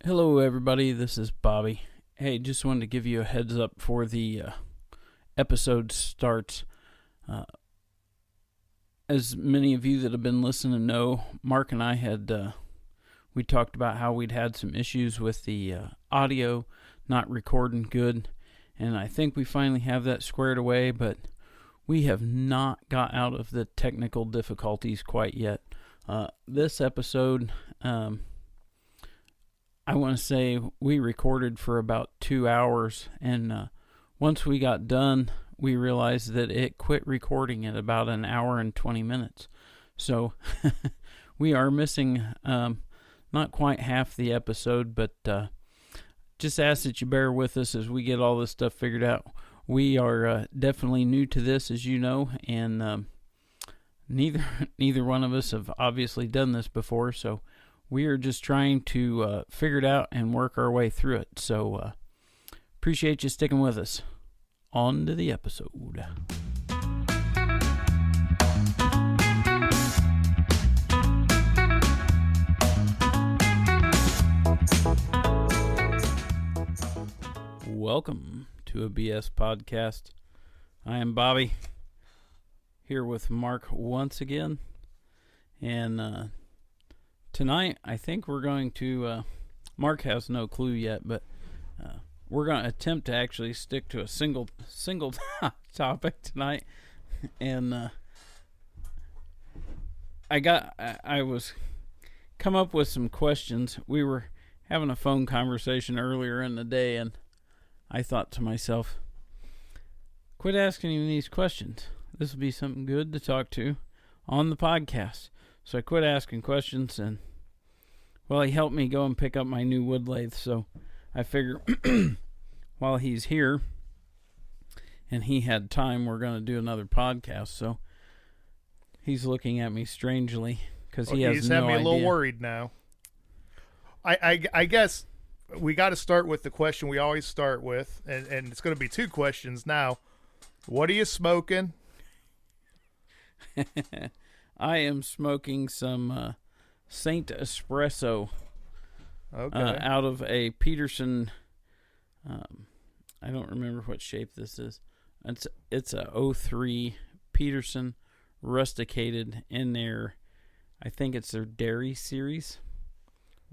Hello, everybody. This is Bobby. Hey, just wanted to give you a heads up before the episode starts. As many of you that have been listening know, Mark and I had we talked about how we'd had some issues with the audio not recording good, and I think we finally have that squared away, but we have not got out of the technical difficulties quite yet. This episode, I want to say we recorded for about 2 hours, and once we got done, we realized that it quit recording at about an hour and 20 minutes. So we are missing not quite half the episode, but just ask that you bear with us as we get all this stuff figured out. We are definitely new to this, as you know, and neither one of us have obviously done this before, so we are just trying to figure it out and work our way through it. So appreciate you sticking with us. On to the episode. Welcome to a BS podcast. I am Bobby, here with Mark once again, and tonight, I think we're going to, Mark has no clue yet, but we're going to attempt to actually stick to a single topic tonight. And I was come up with some questions. We were having a phone conversation earlier in the day, and I thought to myself, quit asking him these questions. This will be something good to talk to on the podcast. So I quit asking questions, and well, he helped me go and pick up my new wood lathe. So I figure while he's here and he had time, we're going to do another podcast. So he's looking at me strangely because he has no idea. He's having me a little worried now. I guess we got to start with the question we always start with, and it's going to be two questions now. What are you smoking? I am smoking some Saint Espresso out of a Peterson. I don't remember what shape this is. It's a 03 Peterson rusticated in their, I think it's their Dairy series.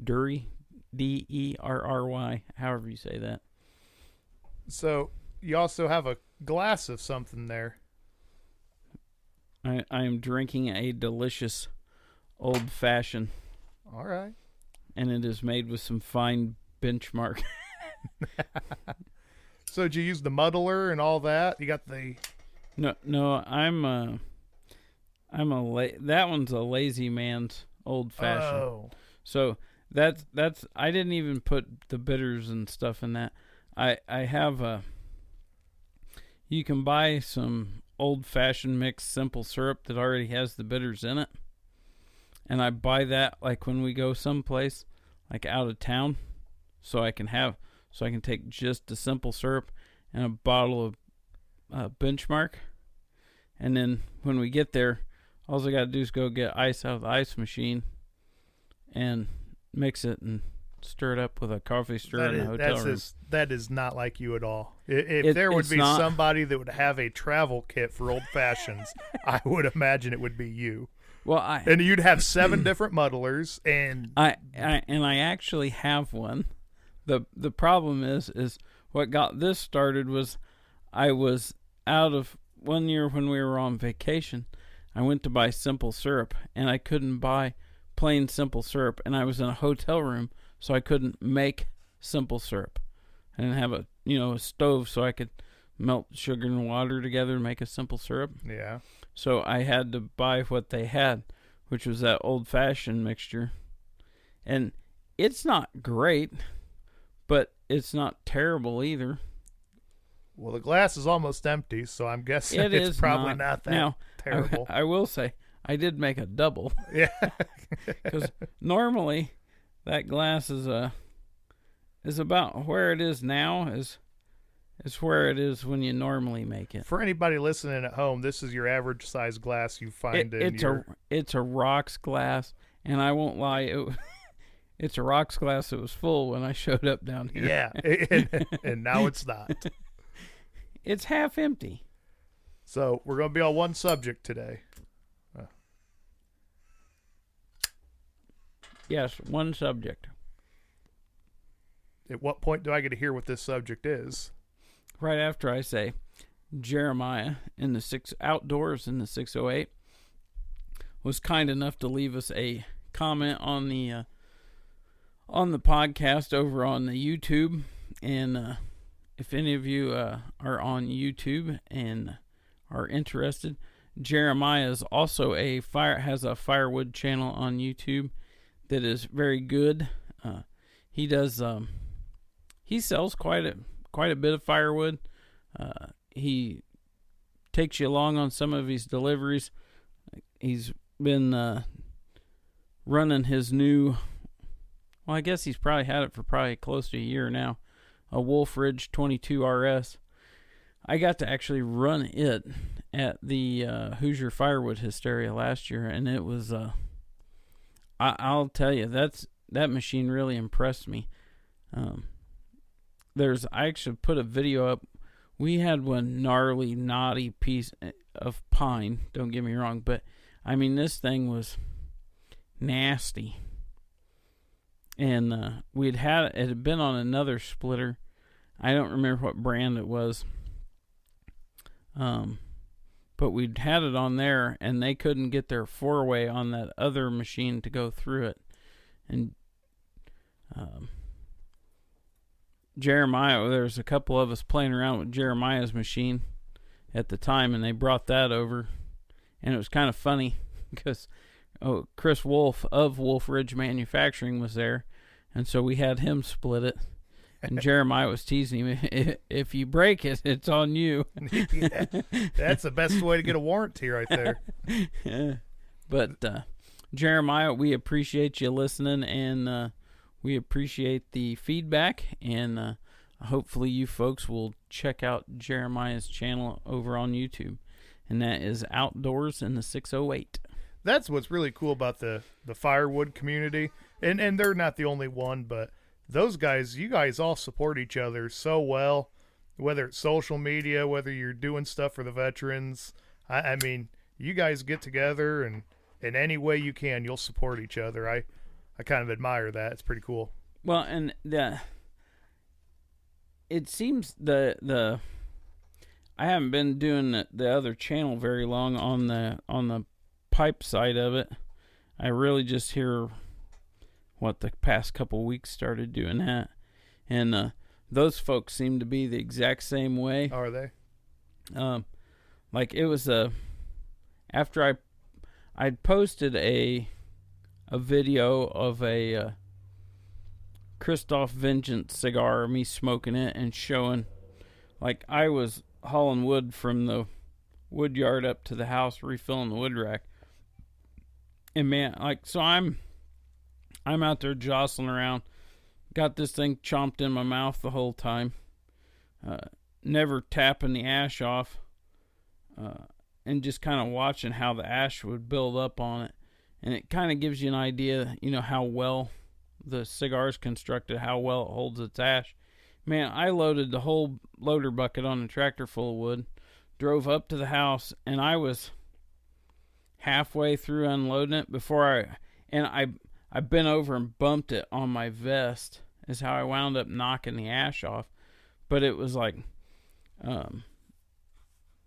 Durry, D-E-R-R-Y, however you say that. So you also have a glass of something there. I am drinking a delicious old fashioned. All right. And it is made with some fine benchmark. So did you use the muddler and all that? You got the... No, that one's a lazy man's old fashioned. Oh. So that's I didn't even put the bitters and stuff in that. I have you can buy some old-fashioned mixed simple syrup that already has the bitters in it, and I buy that like when we go someplace like out of town, so I can take just the simple syrup and a bottle of benchmark, and then when we get there, all I gotta do is go get ice out of the ice machine and mix it and stir it up with a coffee stirrer in a hotel room. That is not like you at all. If there would be somebody that would have a travel kit for old fashions, I would imagine it would be you. Well, and you'd have 7 different muddlers, and I actually have one. The problem is what got this started was I was out of one year when we were on vacation. I went to buy simple syrup, and I couldn't buy plain simple syrup, and I was in a hotel room, so I couldn't make simple syrup. I didn't have a stove so I could melt sugar and water together and make a simple syrup. Yeah. So I had to buy what they had, which was that old-fashioned mixture. And it's not great, but it's not terrible either. Well, the glass is almost empty, so I'm guessing it's probably not that terrible. I will say, I did make a double. Yeah. Because normally that glass is about where it is now is where it is when you normally make it. For anybody listening at home, this is your average size glass you find it's a rocks glass, and I won't lie, It's a rocks glass that was full when I showed up down here. Yeah, and now it's not. It's half empty. So we're going to be on one subject today. Yes, one subject. At what point do I get to hear what this subject is? Right after I say Jeremiah in the outdoors in the 608 was kind enough to leave us a comment on the podcast over on the YouTube. And if any of you are on YouTube and are interested, Jeremiah is also has a firewood channel on YouTube that is very good. He does he sells quite a bit of firewood. He takes you along on some of his deliveries. He's been running his new, well, I guess he's probably had it for probably close to a year now, a Wolf Ridge 22 RS. I got to actually run it at the Hoosier Firewood Hysteria last year, and it was I'll tell you, that machine really impressed me. I actually put a video up. We had one gnarly, knotty piece of pine, don't get me wrong, but I mean, this thing was nasty. And it had been on another splitter. I don't remember what brand it was. But we'd had it on there, and they couldn't get their 4-way on that other machine to go through it. And Jeremiah, there was a couple of us playing around with Jeremiah's machine at the time, and they brought that over. And it was kind of funny because Chris Wolf of Wolf Ridge Manufacturing was there, and so we had him split it. And Jeremiah was teasing him, if you break it, it's on you. Yeah, that's the best way to get a warranty right there. Yeah. But Jeremiah, we appreciate you listening, and we appreciate the feedback, and hopefully you folks will check out Jeremiah's channel over on YouTube, and that is Outdoors in the 608. That's what's really cool about the firewood community, and they're not the only one, but those guys, you guys all support each other so well, whether it's social media, whether you're doing stuff for the veterans. I mean, you guys get together, and in any way you can, you'll support each other. I kind of admire that. It's pretty cool. Well, and it seems I haven't been doing the other channel very long on the pipe side of it. I really just hear the past couple weeks started doing that, and those folks seem to be the exact same way. Are they? Like it was after I'd posted a video of a Christoph Vengeance cigar, me smoking it and showing, like I was hauling wood from the wood yard up to the house, refilling the wood rack, and man, like so I'm out there jostling around, got this thing chomped in my mouth the whole time, never tapping the ash off, and just kind of watching how the ash would build up on it. And it kind of gives you an idea, how well the cigar is constructed, how well it holds its ash. Man, I loaded the whole loader bucket on a tractor full of wood, drove up to the house, and I was halfway through unloading it before I bent over and bumped it on my vest, is how I wound up knocking the ash off. But it was like,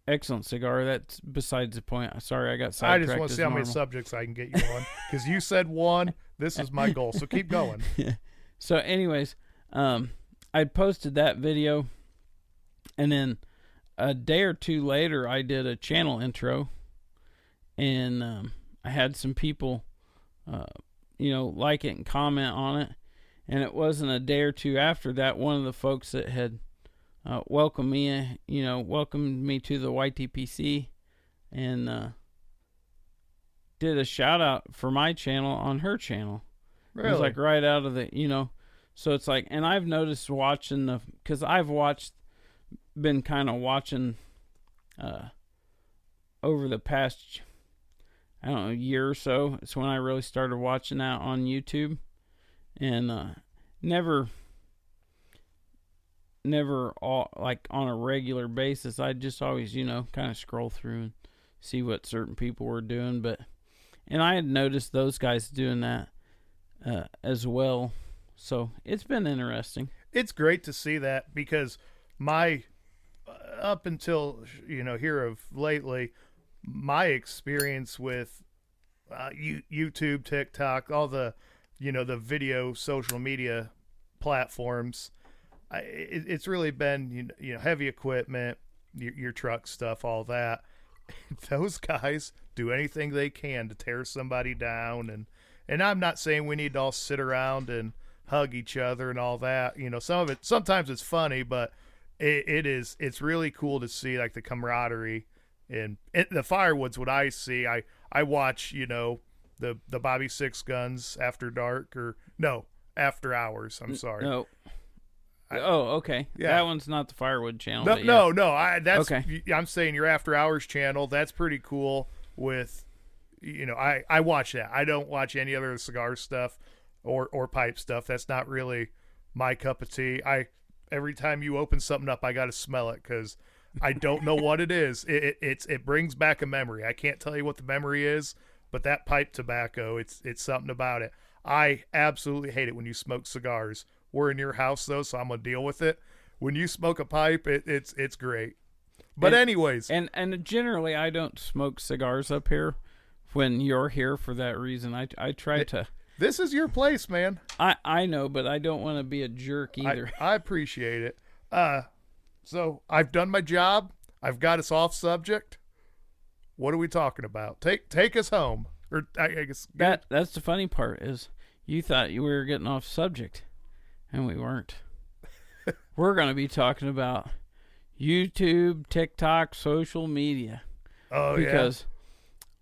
excellent cigar. That's besides the point. Sorry, I got sidetracked. I just want to see how many subjects I can get you on, because you said one. This is my goal, so keep going. So anyways, I posted that video, and then a day or two later, I did a channel intro, and I had some people like it and comment on it. And it wasn't a day or two after that, one of the folks that had welcomed me to the YTPC and did a shout out for my channel on her channel. Really? It was like right out of the, so it's like, and I've noticed watching because I've been kind of watching over the past, I don't know, year or so. It's when I really started watching that on YouTube. and never like on a regular basis. I just always, kind of scroll through and see what certain people were doing, and I had noticed those guys doing that as well. So it's been interesting. It's great to see that, because my up until here of lately, my experience with YouTube, TikTok, all the the video social media platforms, it's really been heavy equipment, your truck stuff, all that. Those guys do anything they can to tear somebody down, and I'm not saying we need to all sit around and hug each other and all that. Some of it, sometimes it's funny, but it's really cool to see, like, the camaraderie and the Firewoods. What I see, I watch the Bobby Six Guns After Dark, or no, After Hours. I'm sorry. No. Okay. Yeah. That one's not the Firewood channel. No. That's okay. I'm saying your After Hours channel. That's pretty cool. With I watch that. I don't watch any other cigar stuff or pipe stuff. That's not really my cup of tea. Every time you open something up, I got to smell it, because I don't know what it is. It brings back a memory. I can't tell you what the memory is, but that pipe tobacco, it's something about it. I absolutely hate it when you smoke cigars. We're in your house, though, so I'm going to deal with it. When you smoke a pipe, it's great. But anyways. And generally, I don't smoke cigars up here when you're here for that reason. I try to. This is your place, man. I know, but I don't want to be a jerk either. I appreciate it. So I've done my job. I've got us off subject. What are we talking about? Take us home. Or I guess that's the funny part, is you thought you were getting off subject, and we weren't. We're going to be talking about YouTube, TikTok, social media. Oh, because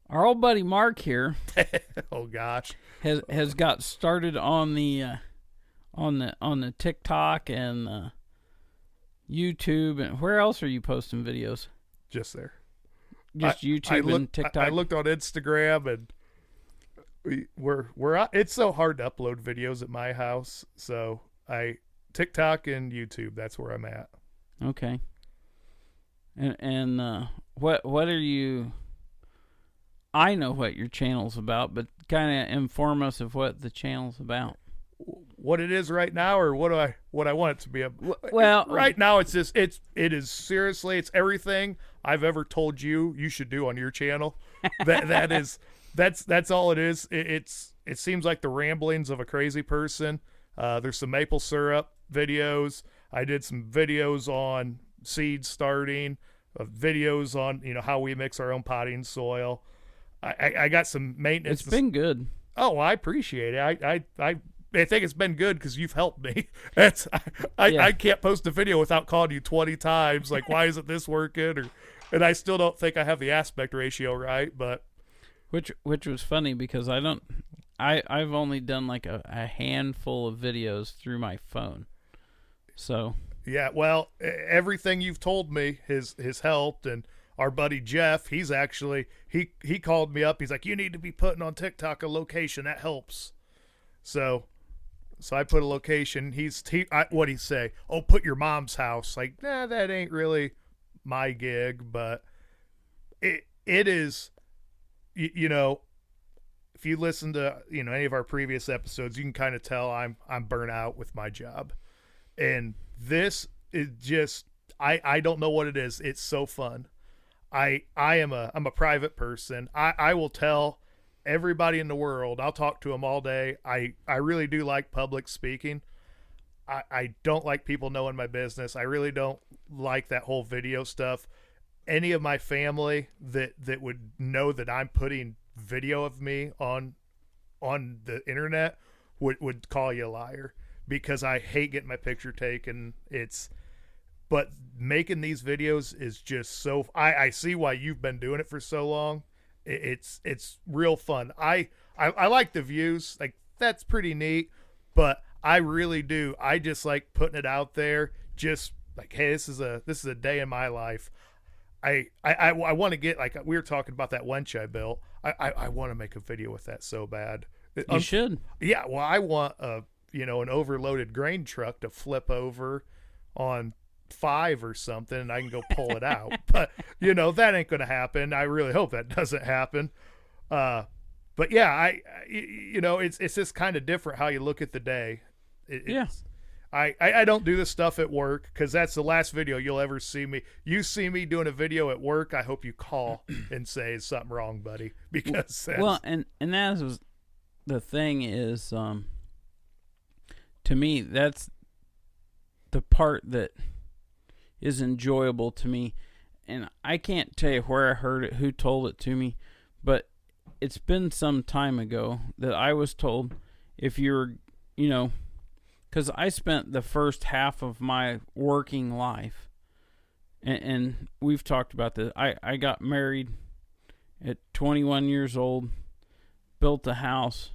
our old buddy Mark here, oh gosh, has got started on the TikTok and YouTube. And where else are you posting videos? Just there. Just YouTube and TikTok. I looked on Instagram, and we're it's so hard to upload videos at my house. So TikTok and YouTube, that's where I'm at. Okay. And what are you? I know what your channel's about, but kind of inform us of what the channel's about. What it is right now, or what I want it to be. Well, right now it is seriously, it's everything I've ever told you should do on your channel. That's all it is. It seems like the ramblings of a crazy person. There's some maple syrup videos. I did some videos on seed starting, videos on how we mix our own potting soil. I got some maintenance. It's been good. Oh, I appreciate it. I think it's been good because you've helped me. I can't post a video without calling you 20 times. Like, why isn't this working? And I still don't think I have the aspect ratio right. But which was funny, because I've only done like a handful of videos through my phone. So yeah, well, everything you've told me has helped. And our buddy Jeff, he's actually he called me up. He's like, you need to be putting on TikTok a location. That helps. So I put a location. What'd he say? Oh, put your mom's house. Like, nah, that ain't really my gig, but it is. If you listen to any of our previous episodes, you can kind of tell I'm burnt out with my job, and this is just I don't know what it is. It's so fun. I'm a private person. I will tell everybody in the world. I'll talk to them all day. I really do like public speaking. I don't like people knowing my business. I really don't like that whole video stuff. Any of my family that would know that I'm putting video of me on the internet would call you a liar, because I hate getting my picture taken. But making these videos is just so. I see why you've been doing it for so long. It's real fun. I like the views. Like, that's pretty neat, but I really do. I just like putting it out there. Just like, hey, this is a day in my life. I want to get, like we were talking about that wench I built. I want to make a video with that so bad. You should. Yeah. Well, I want an overloaded grain truck to flip over on 5 or something, and I can go pull it out. But that ain't going to happen. I really hope that doesn't happen. But yeah, it's just kind of different how you look at the day. I don't do this stuff at work because that's the last video you'll ever see me. You see me doing a video at work, I hope you call and say, is something wrong, buddy? Because and that was the thing is, to me, that's the part that is enjoyable to me. And I can't tell you where I heard it, who told it to me, but it's been some time ago that I was told if you're, because I spent the first half of my working life, and we've talked about this. I got married at 21 years old, built a house.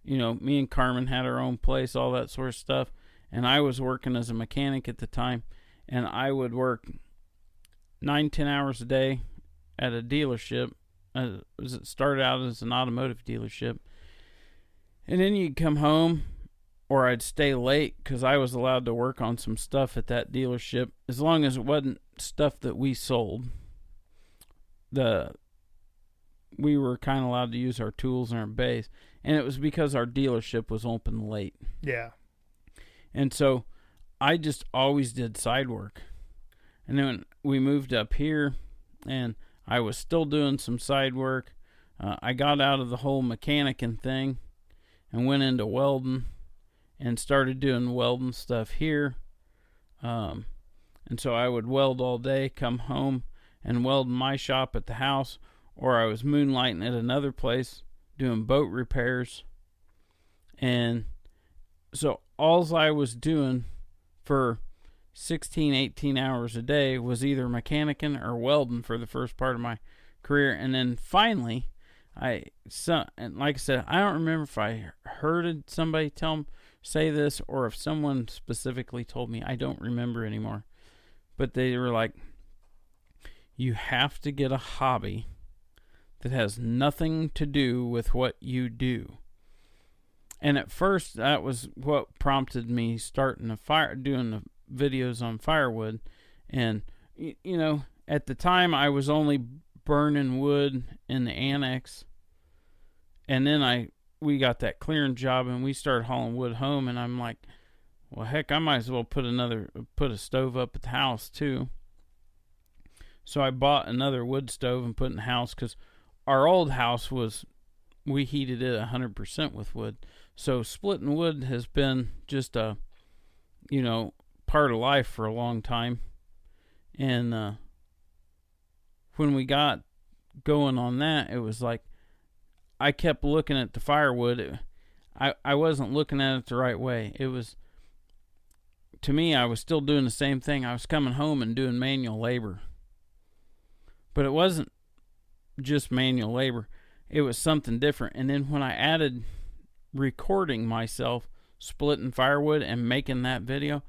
Me and Carmen had our own place, all that sort of stuff. And I was working as a mechanic at the time, and I would work 9-10 hours a day at a dealership. It started out as an automotive dealership. And then you'd come home, or I'd stay late because I was allowed to work on some stuff at that dealership, as long as it wasn't stuff that we sold. We were kind of allowed to use our tools and our bays, and it was because our dealership was open late. Yeah. And so I just always did side work. And then when we moved up here, and I was still doing some side work, I got out of the whole mechanicing thing and went into welding and started doing welding stuff here. And so I would weld all day, come home and weld in my shop at the house, or I was moonlighting at another place doing boat repairs. And so all I was doing for 16, 18 hours a day was either mechanicing or welding for the first part of my career. And then finally, and like I said, I don't remember if I heard somebody say this or if someone specifically told me. I don't remember anymore. But they were like, you have to get a hobby that has nothing to do with what you do. And at first, that was what prompted me starting doing the videos on firewood. And, at the time, I was only burning wood in the annex. And then we got that clearing job, and we started hauling wood home. And I'm like, well, heck, I might as well put a stove up at the house, too. So I bought another wood stove and put in the house, because our old house we heated it 100% with wood. So splitting wood has been just a, part of life for a long time. And when we got going on that, it was like I kept looking at the firewood. I wasn't looking at it the right way. It was, to me, I was still doing the same thing. I was coming home and doing manual labor. But it wasn't just manual labor. It was something different. And then when I added recording myself splitting firewood and making that video,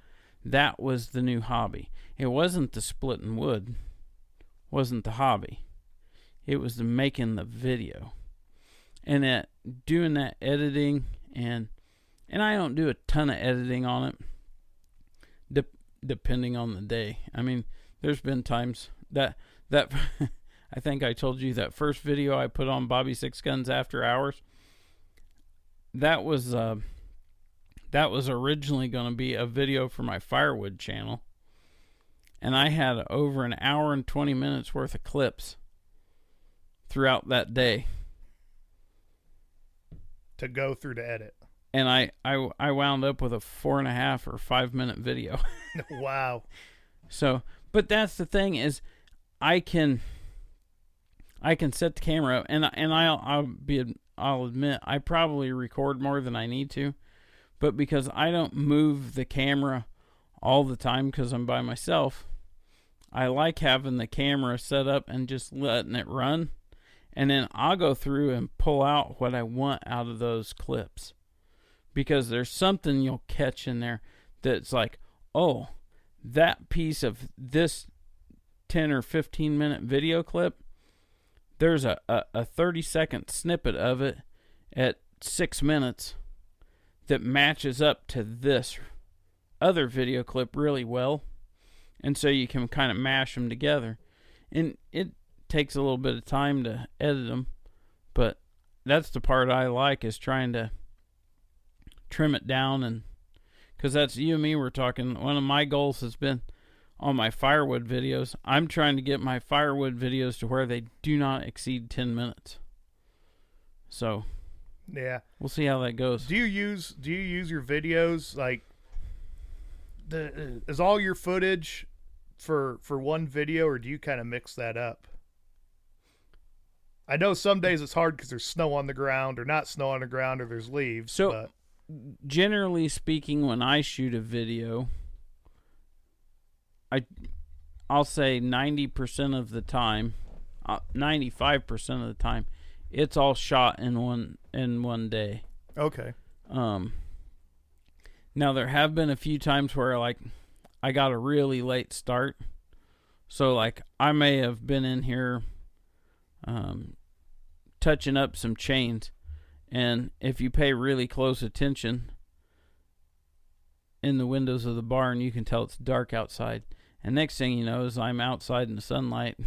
that was the new hobby. It wasn't the splitting wood, wasn't the hobby. It was the making the video. And doing that editing, and I don't do a ton of editing on it, depending on the day. I mean, there's been times that I think I told you that first video I put on Bobby Six Guns After Hours, that was originally going to be a video for my firewood channel. And I had over an hour and 20 minutes worth of clips throughout that day to go through to edit. And I wound up with a 4.5 or 5 minute video. Wow. So, but that's the thing is, I can set the camera up, and I'll admit I probably record more than I need to, but because I don't move the camera all the time because I'm by myself, I like having the camera set up and just letting it run, and then I'll go through and pull out what I want out of those clips, because there's something you'll catch in there that's like, oh, that piece of this 10 or 15 minute video clip, there's a 30-second snippet of it at 6 minutes that matches up to this other video clip really well. And so you can kind of mash them together. And it takes a little bit of time to edit them, but that's the part I like, is trying to trim it down. And because that's, you and me were talking, one of my goals has been on my firewood videos, I'm trying to get my firewood videos to where they do not exceed 10 minutes. So yeah, we'll see how that goes. Do you use your videos, like, is all your footage for one video, or do you kind of mix that up? I know some days it's hard because there's snow on the ground, or not snow on the ground, or there's leaves. So generally speaking, when I shoot a video, I'll say 90% of the time, 95% of the time, it's all shot in one day. Okay. Now there have been a few times where, like, I got a really late start, so like I may have been in here touching up some chains, and if you pay really close attention in the windows of the barn, you can tell it's dark outside. And next thing you know is I'm outside in the sunlight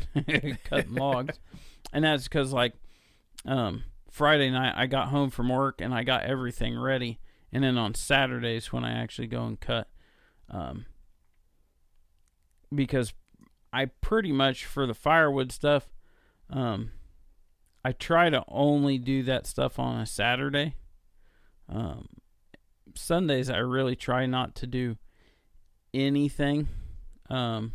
cutting logs. And that's because, like, Friday night I got home from work and I got everything ready. And then on Saturdays when I actually go and cut, because I pretty much, for the firewood stuff, I try to only do that stuff on a Saturday. Sundays I really try not to do anything during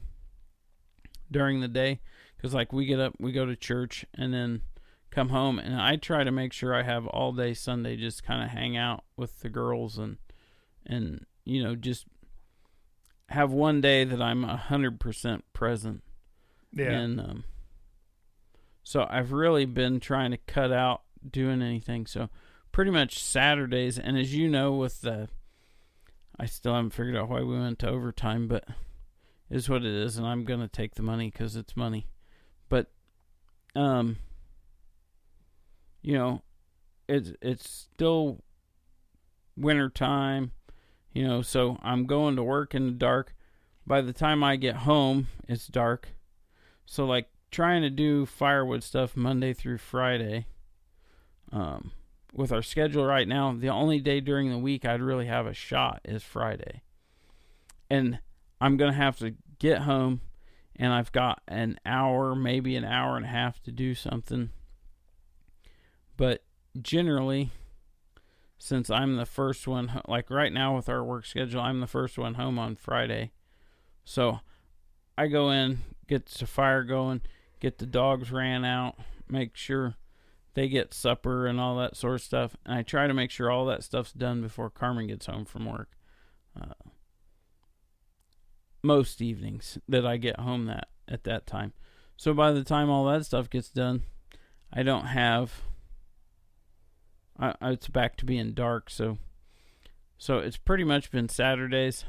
the day, because like we get up, we go to church, and then come home, and I try to make sure I have all day Sunday just kind of hang out with the girls and you know, just have one day that I'm 100% present. Yeah. And so I've really been trying to cut out doing anything. So pretty much Saturdays, and as you know, with the, I still haven't figured out why we went to overtime, but it is what it is, and I'm gonna take the money because it's money. But you know, it's still winter time, you know, so I'm going to work in the dark. By the time I get home, it's dark. So like trying to do firewood stuff Monday through Friday, with our schedule right now, the only day during the week I'd really have a shot is Friday. And I'm going to have to get home, and I've got an hour, maybe an hour and a half to do something. But generally, since I'm the first one, like right now with our work schedule, I'm the first one home on Friday. So I go in, get the fire going, get the dogs ran out, make sure they get supper and all that sort of stuff. And I try to make sure all that stuff's done before Carmen gets home from work. Most evenings that I get home at that time. So by the time all that stuff gets done, I don't have... it's back to being dark, so it's pretty much been Saturdays.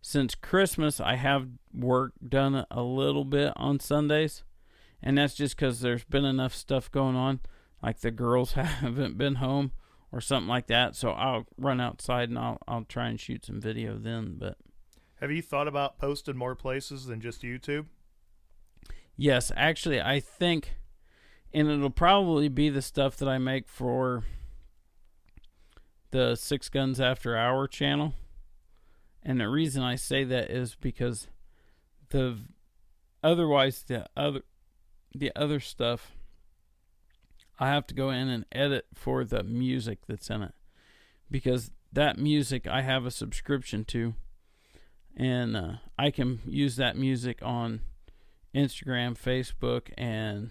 Since Christmas, I have work done a little bit on Sundays, and that's just because there's been enough stuff going on, like the girls haven't been home or something like that. So I'll run outside and I'll try and shoot some video then. But have you thought about posting more places than just YouTube? Yes, actually, I think. And it'll probably be the stuff that I make for the Six Guns After Hour channel. And the reason I say that is because the other stuff, I have to go in and edit for the music that's in it. Because that music I have a subscription to. And I can use that music on Instagram, Facebook, and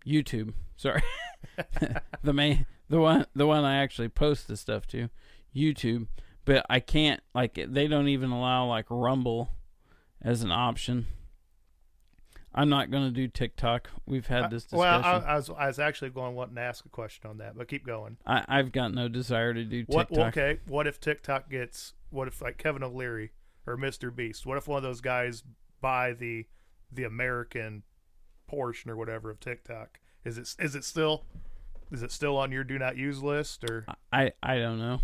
YouTube. Sorry. the one I actually post the stuff to, YouTube. But I can't, like, they don't even allow like Rumble as an option. I'm not going to do TikTok. We've had this discussion. Well, I was actually wanting to ask a question on that, but keep going. I've got no desire to do TikTok. Okay, what if TikTok what if like Kevin O'Leary or Mr. Beast, what if one of those guys buy the American portion or whatever of TikTok? Is it still Is it still on your do not use list, or? I don't know.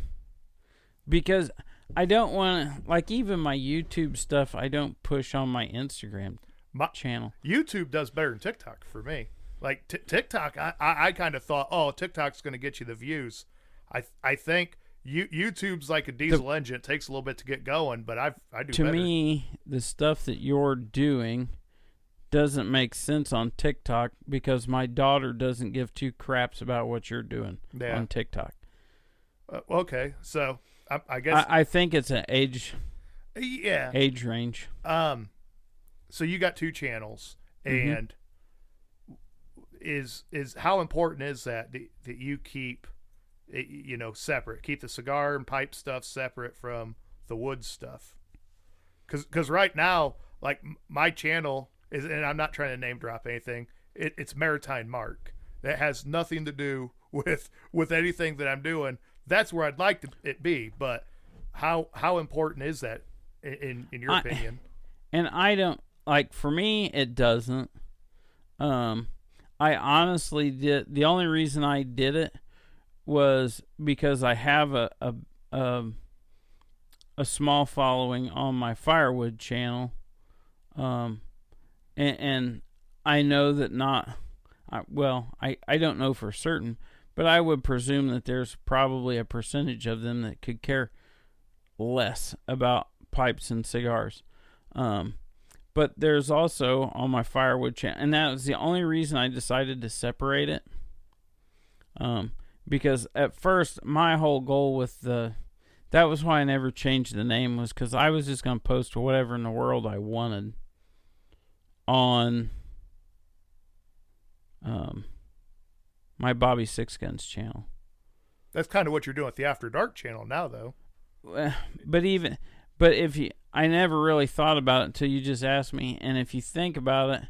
Because I don't want to, like, even my YouTube stuff, I don't push on my Instagram channel. YouTube does better than TikTok for me. Like TikTok, I kind of thought, oh, TikTok's going to get you the views. I think YouTube's like a diesel engine. It takes a little bit to get going, but I do to better. To me, the stuff that you're doing doesn't make sense on TikTok because my daughter doesn't give two craps about what you're doing on TikTok. Okay, so I guess I think it's an age range. So you got two channels, and is how important is that you keep separate? Keep the cigar and pipe stuff separate from the wood stuff, because right now, like, my channel is, and I'm not trying to name drop anything, it's Maritime Mark. That has nothing to do with anything that I'm doing. That's where I'd like it be, but how important is that in your opinion? And I don't, like, for me it doesn't. I honestly did. The only reason I did it was because I have a small following on my firewood channel, and I know that I don't know for certain, but I would presume that there's probably a percentage of them that could care less about pipes and cigars. But there's also on my firewood channel, and that was the only reason I decided to separate it. Because at first my whole goal with that was why I never changed the name, was because I was just going to post whatever in the world I wanted on my Bobby Six Guns channel. That's kind of what you're doing with the After Dark channel now, though. But I never really thought about it until you just asked me. And if you think about it,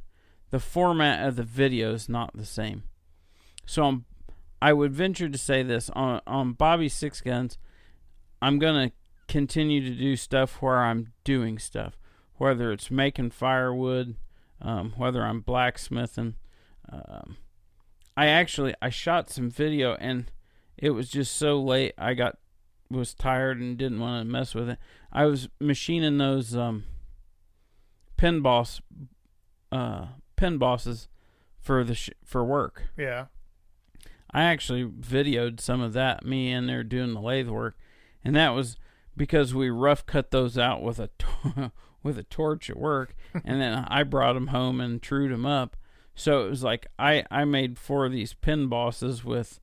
the format of the video is not the same. So I would venture to say this on Bobby Six Guns, I'm gonna continue to do stuff where I'm doing stuff, whether it's making firewood, whether I'm blacksmithing. I shot some video and it was just so late. I was tired and didn't want to mess with it. I was machining those pin bosses for work. Yeah. I actually videoed some of that, me in there doing the lathe work, and that was because we rough cut those out with a torch at work, and then I brought them home and trued them up. So it was like I made 4 of these pin bosses with,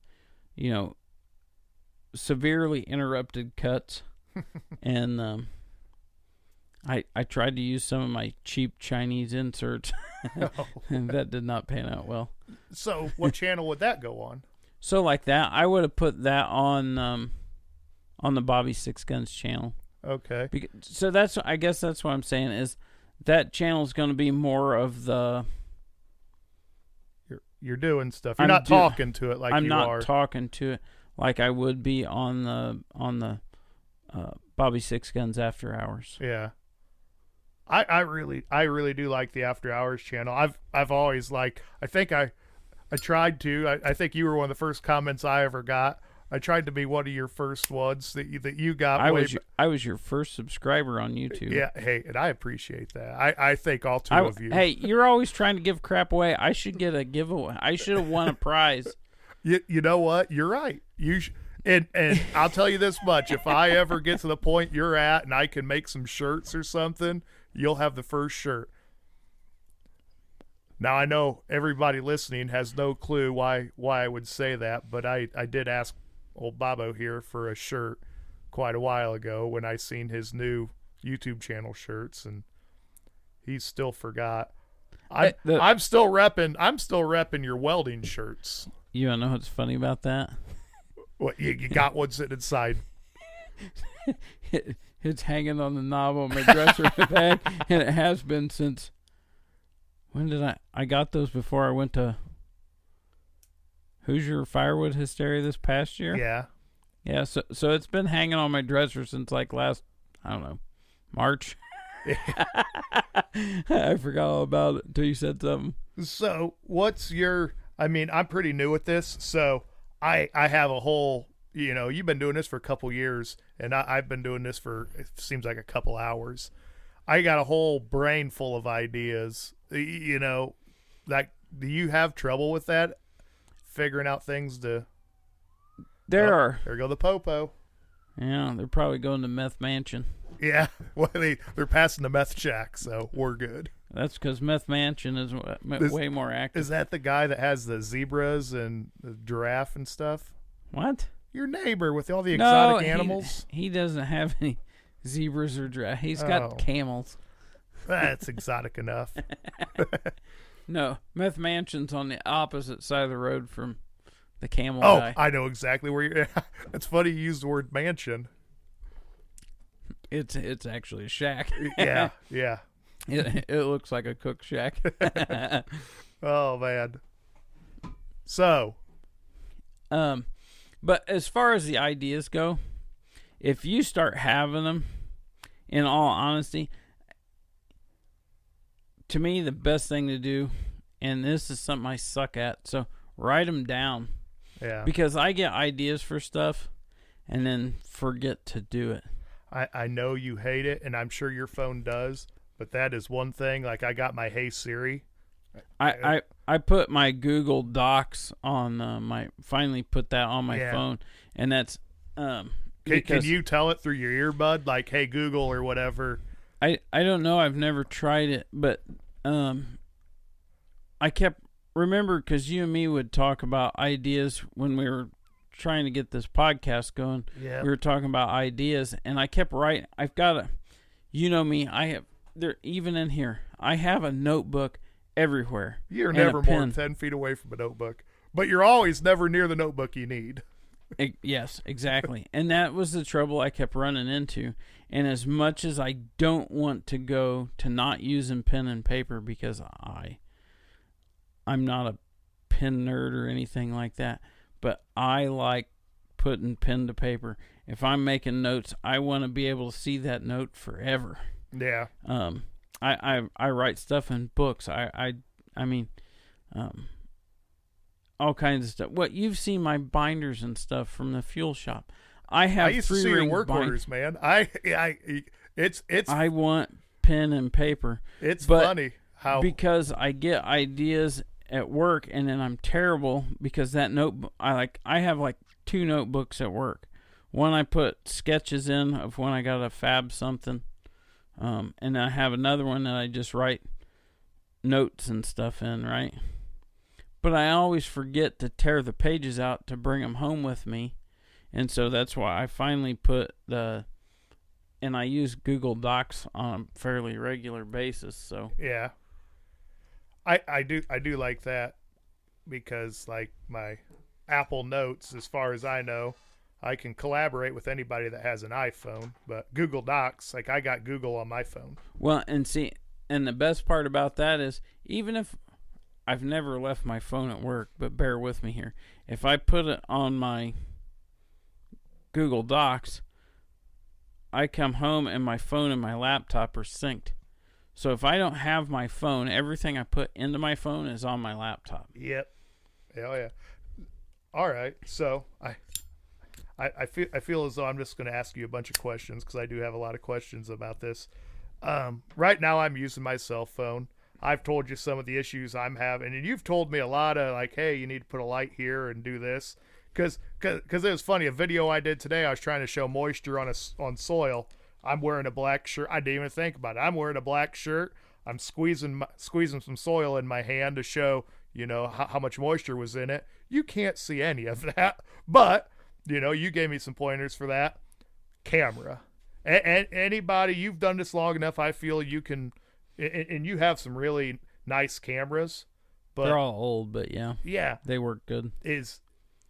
severely interrupted cuts, and I tried to use some of my cheap Chinese inserts, and that did not pan out well. So what channel would that go on? So like that, I would have put that on the Bobby Six Guns channel. Okay. So I guess that's what I'm saying is that channel is going to be more of the. You're doing stuff. You're not talking to it like you are. I'm not talking to it like I would be on the Bobby Six Guns After Hours. Yeah. I really do like the After Hours channel. I've always liked. I think I tried to. I think you were one of the first comments I ever got. I tried to be one of your first ones that you got. I was your first subscriber on YouTube. Yeah, hey, and I appreciate that. I thank all two of you. Hey, you're always trying to give crap away. I should get a giveaway. I should have won a prize. You know what? You're right. And I'll tell you this much: if I ever get to the point you're at, and I can make some shirts or something, you'll have the first shirt. Now, I know everybody listening has no clue why I would say that, but I did ask old Bobo here for a shirt quite a while ago when I seen his new YouTube channel shirts, and he still forgot. I'm still repping your welding shirts. You wanna know what's funny about that? What, you got one sitting inside? It's hanging on the knob on my dresser in the back, and it has been since. When did I got those before I went to Hoosier Firewood Hysteria this past year? Yeah. Yeah, so it's been hanging on my dresser since like last, I don't know, March. I forgot all about it until you said something. So what's your, I'm pretty new at this, so I have a whole, you've been doing this for a couple years, and I've been doing this for, it seems like a couple hours. I got a whole brain full of ideas. Like, do you have trouble with that? Figuring out things to. There go the popo. Yeah, they're probably going to Meth Mansion. Yeah, well, they're passing the meth shack, so we're good. That's because Meth Mansion is way more active. Is that the guy that has the zebras and the giraffe and stuff? What? Your neighbor with all the exotic animals? He doesn't have any zebras or giraffe. He's got camels. That's exotic enough. No, Meth Mansion's on the opposite side of the road from the camel guy. Oh, I know exactly where you're. It's funny you use the word mansion. It's actually a shack. Yeah. It looks like a cook shack. Oh man. So, but as far as the ideas go, if you start having them, in all honesty, to me the best thing to do, and this is something I suck at, so write them down. Yeah. Because I get ideas for stuff and then forget to do it. I know you hate it, and I'm sure your phone does, but that is one thing. Like, I got my Hey Siri. I put my Google Docs on finally put that on my phone, and that's can you tell it through your earbud, like, hey Google or whatever? I don't know, I've never tried it, but I kept remember because you and me would talk about ideas when we were trying to get this podcast going. Yeah, we were talking about ideas, and I kept writing. I've got a, me, I have, they're even in here, I have a notebook everywhere. You're never more than 10 feet away from a notebook, but you're always never near the notebook you need. Yes, exactly. And that was the trouble I kept running into. And as much as I don't want to go to not using pen and paper, because I'm not a pen nerd or anything like that, but I like putting pen to paper. If I'm making notes, I want to be able to see that note forever. Yeah. I write stuff in books. I mean, all kinds of stuff. What, you've seen my binders and stuff from the fuel shop. I used to see your work orders, man. I want pen and paper. It's funny how, because I get ideas at work, and then I'm terrible because that notebook. I have like 2 notebooks at work. One I put sketches in of when I gotta fab something, and I have another one that I just write notes and stuff in, right? But I always forget to tear the pages out to bring them home with me. And so that's why I finally put and I use Google Docs on a fairly regular basis. So yeah, I do like that, because like my Apple Notes, as far as I know, I can collaborate with anybody that has an iPhone, but Google Docs, like, I got Google on my phone. Well, and see, and the best part about that is, even if I've never left my phone at work, but bear with me here. If I put it on my Google Docs, I come home and my phone and my laptop are synced. So if I don't have my phone, everything I put into my phone is on my laptop. Yep. Hell yeah. All right. So I feel as though I'm just going to ask you a bunch of questions, because I do have a lot of questions about this. Right now I'm using my cell phone. I've told you some of the issues I'm having, and you've told me a lot of, like, hey, you need to put a light here and do this. Because it was funny, a video I did today, I was trying to show moisture on soil. I'm wearing a black shirt. I didn't even think about it. I'm wearing a black shirt. I'm squeezing some soil in my hand to show, how much moisture was in it. You can't see any of that, but, you gave me some pointers for that. Camera. And anybody, you've done this long enough, I feel you can, and you have some really nice cameras. But they're all old, but yeah, they work good.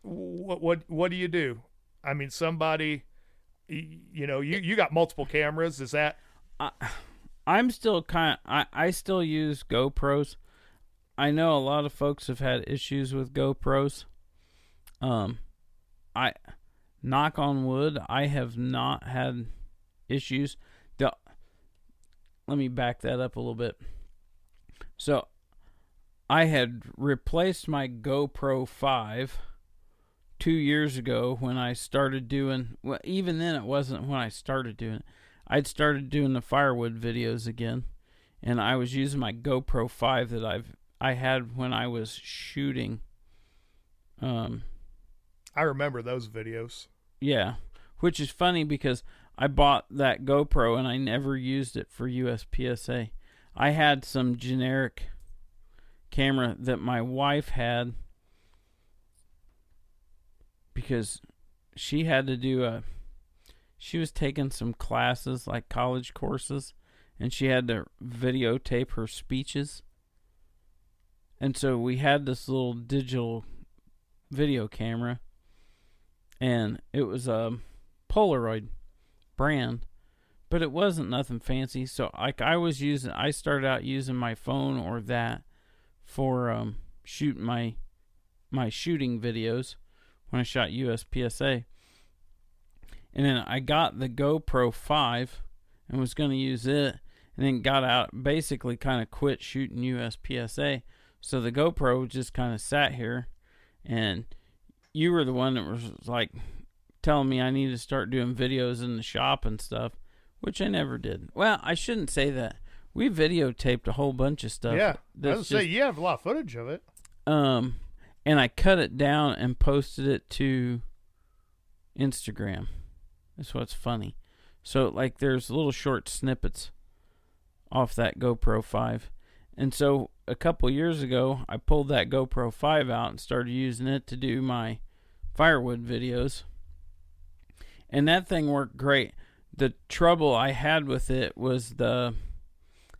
What do you do? I mean, somebody, you got multiple cameras. Is that? I'm still I still use GoPros. I know a lot of folks have had issues with GoPros. I knock on wood, I have not had issues. Let me back that up a little bit. So I had replaced my GoPro 5 2 years ago when I started doing, well, even then it wasn't when I started doing it. I'd started doing the firewood videos again, and I was using my GoPro 5 that I had when I was shooting. I remember those videos. Yeah, which is funny because I bought that GoPro and I never used it for USPSA. I had some generic camera that my wife had because she had to do she was taking some classes, like college courses, and she had to videotape her speeches. And so we had this little digital video camera, and it was a Polaroid brand, but it wasn't nothing fancy. So like I started out using my phone or that for shooting my shooting videos when I shot USPSA. And then I got the GoPro 5 and was going to use it, and then got out, basically kind of quit shooting USPSA. So the GoPro just kind of sat here, and you were the one that was like telling me I need to start doing videos in the shop and stuff, which I never did. Well, I shouldn't say that. We videotaped a whole bunch of stuff. Yeah, I was say you have a lot of footage of it. And I cut it down and posted it to Instagram. That's what's funny. So like there's little short snippets off that GoPro 5. And so a couple years ago, I pulled that GoPro 5 out and started using it to do my firewood videos. And that thing worked great. The trouble I had with it was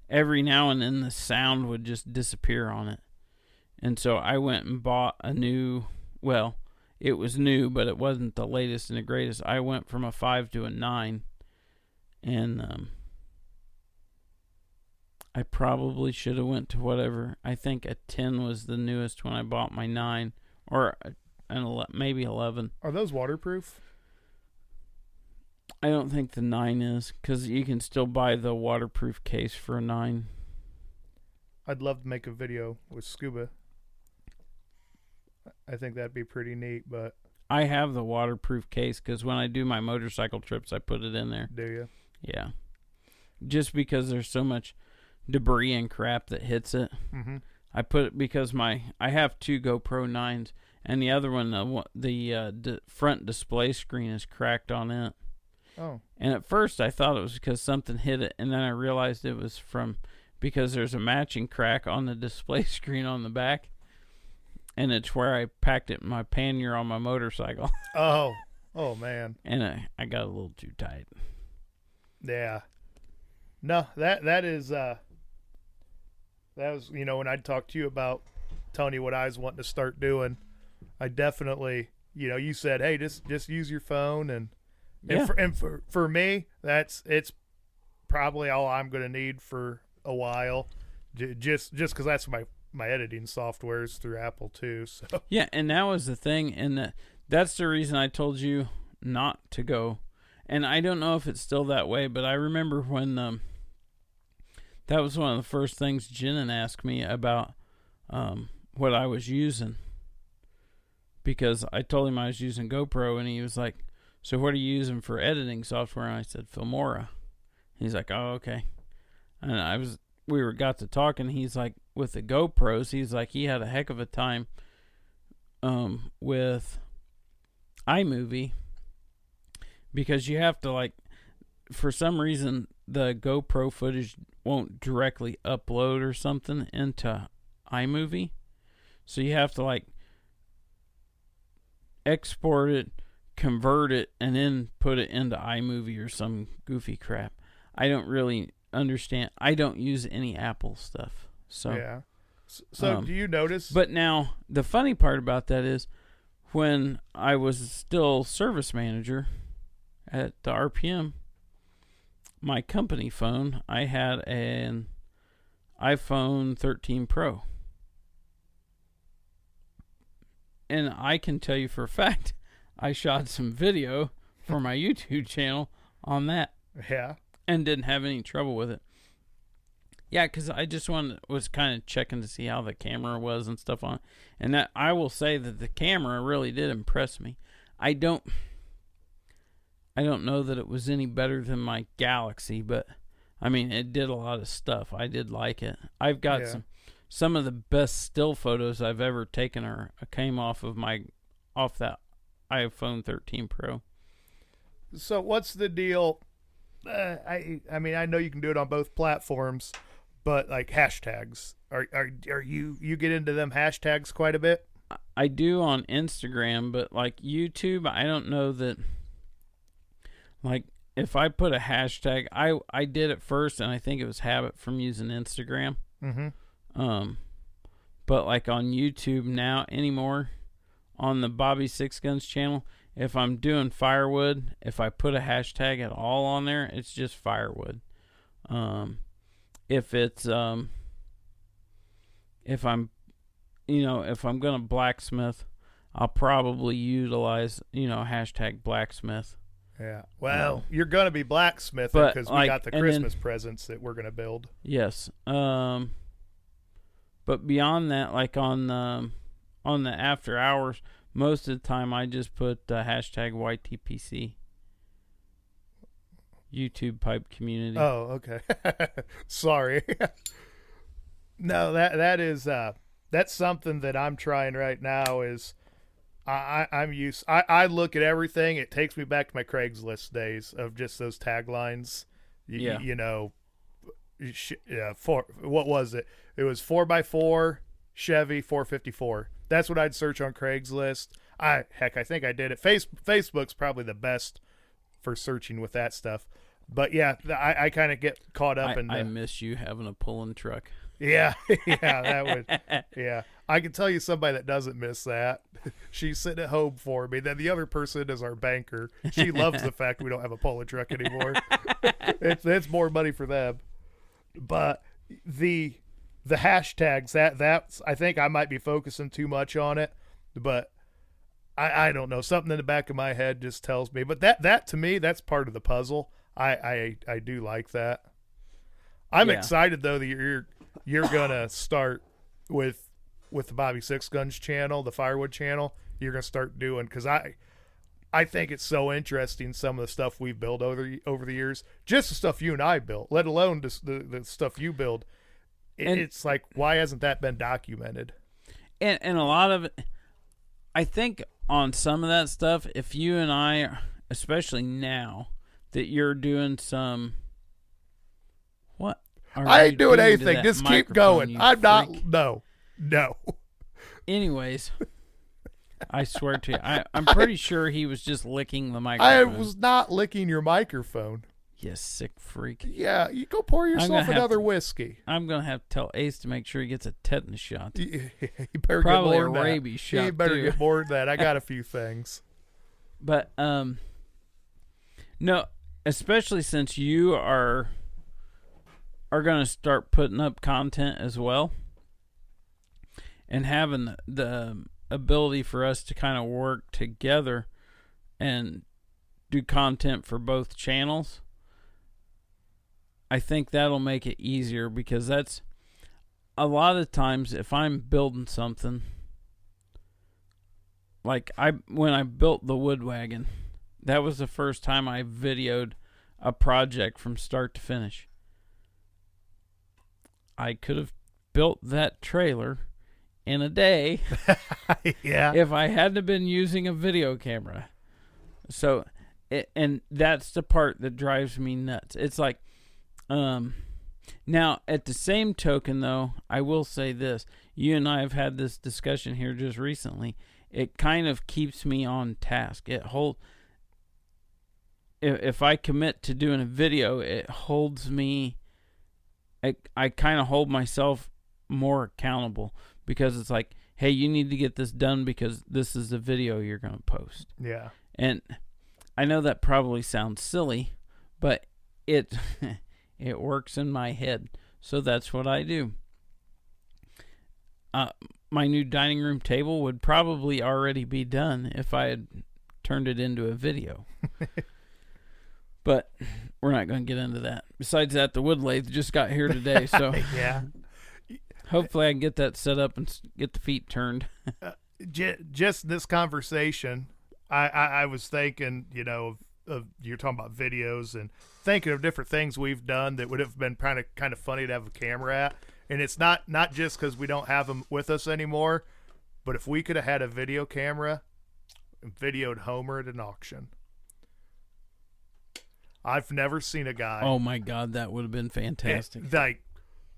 every now and then the sound would just disappear on it. And so I went and bought a new, well, it was new, but it wasn't the latest and the greatest. I went from a 5 to a 9. And I probably should have went to whatever. I think a 10 was the newest when I bought my 9. Or maybe 11. Are those waterproof? I don't think the 9 is, because you can still buy the waterproof case for a 9. I'd love to make a video with scuba. I think that'd be pretty neat, but... I have the waterproof case, because when I do my motorcycle trips, I put it in there. Do you? Yeah. Just because there's so much debris and crap that hits it. Mm-hmm. I put it because I have 2 GoPro 9s, and the other one, the front display screen is cracked on it. Oh. And at first I thought it was because something hit it, and then I realized it was because there's a matching crack on the display screen on the back, and it's where I packed it in my pannier on my motorcycle. Oh man. And I got a little too tight. Yeah. No, that was, when I'd talk to you about Tony what I was wanting to start doing, I definitely, you said, hey, just use your phone, and for me, it's probably all I'm going to need for a while, just because that's my editing software is through Apple too. So yeah, and that was the thing, and that's the reason I told you not to go. And I don't know if it's still that way, but I remember when that was one of the first things Jenin asked me about what I was using, because I told him I was using GoPro, and he was like, so what are you using for editing software? And I said, Filmora. He's like, oh, okay. And we got to talking. He's like, with the GoPros, he's like, he had a heck of a time with iMovie, because you have to, like, for some reason, the GoPro footage won't directly upload or something into iMovie. So you have to, like, export it, convert it, and then put it into iMovie or some goofy crap. I don't really understand. I don't use any Apple stuff. So yeah. So do you notice? But now the funny part about that is, when I was still service manager at the RPM, my company phone, I had an iPhone 13 Pro. And I can tell you for a fact, I shot some video for my YouTube channel on that. Yeah. And didn't have any trouble with it. Yeah, because I just was kind of checking to see how the camera was and stuff on it. And that I will say that the camera really did impress me. I don't know that it was any better than my Galaxy, but I mean, it did a lot of stuff. I did like it. I've got some of the best still photos I've ever taken came off that iPhone 13 Pro. So what's the deal? I mean, I know you can do it on both platforms, but like hashtags, are you get into them hashtags quite a bit? I do on Instagram, but like YouTube, I don't know that. Like if I put a hashtag, I did it first, and I think it was habit from using Instagram. Mm-hmm. But like on YouTube now anymore, on the Bobby Six Guns channel, if I'm doing firewood, if I put a hashtag at all on there, it's just firewood. If I'm gonna blacksmith, I'll probably utilize, hashtag blacksmith. Yeah. Well, you're gonna be blacksmithing because we got the Christmas presents that we're gonna build. Yes. But beyond that, like on the after hours, most of the time I just put hashtag YTPC. YouTube pipe community. Oh, okay. Sorry. No, that's something that I'm trying right now. Is I look at everything. It takes me back to my Craigslist days of just those taglines. What was it? It was 4x4 Chevy 454. That's what I'd search on Craigslist. I think I did it. Facebook's probably the best for searching with that stuff. But yeah, I kind of get caught up in. I miss you having a pulling truck. Yeah, that would. Yeah, I can tell you somebody that doesn't miss that. She's sitting at home for me. Then the other person is our banker. She loves the fact we don't have a pulling truck anymore. It's more money for them. But the hashtags that's I think I might be focusing too much on it, but I don't know, something in the back of my head just tells me. But that to me, that's part of the puzzle. I do like that. I'm excited though that you're gonna start with the Bobby Six Guns channel, the Firewood channel. You're gonna start doing, because I think it's so interesting, some of the stuff we've built over the years, just the stuff you and I built, let alone the stuff you build. It's like, why hasn't that been documented? And a lot of it, I think on some of that stuff, if you and I, especially now that you're doing some, what? I ain't doing anything. Just keep going. I'm not. No. Anyways, I swear to you, I'm pretty sure he was just licking the microphone. I was not licking your microphone. You sick freak. Yeah, you go pour yourself another whiskey. I'm going to have to tell Ace to make sure he gets a tetanus shot. You better probably get more a than rabies that. shot. You better too. get more than that. I got a few things. But, no, especially since you are going to start putting up content as well, and having the ability for us to kind of work together and do content for both channels, I think that'll make it easier, because that's a lot of times if I'm building something, like when I built the wood wagon, that was the first time I videoed a project from start to finish. I could have built that trailer in a day yeah, if I hadn't have been using a video camera. So, and that's the part that drives me nuts. It's like, now at the same token though, I will say this. You and I have had this discussion here just recently. It kind of keeps me on task. If I commit to doing a video, it holds me, I kind of hold myself more accountable, because it's like, hey, you need to get this done because this is the video you're going to post. Yeah. And I know that probably sounds silly, but it works in my head. So that's what I do. My new dining room table would probably already be done if I had turned it into a video. But we're not going to get into that. Besides that, the wood lathe just got here today, so yeah. Hopefully I can get that set up and get the feet turned. Just this conversation, I was thinking, of you're talking about videos and thinking of different things we've done that would have been kind of funny to have a camera at. And it's not just because we don't have them with us anymore, but if we could have had a video camera and videoed Homer at an auction. I've never seen a guy. Oh my God, that would have been fantastic.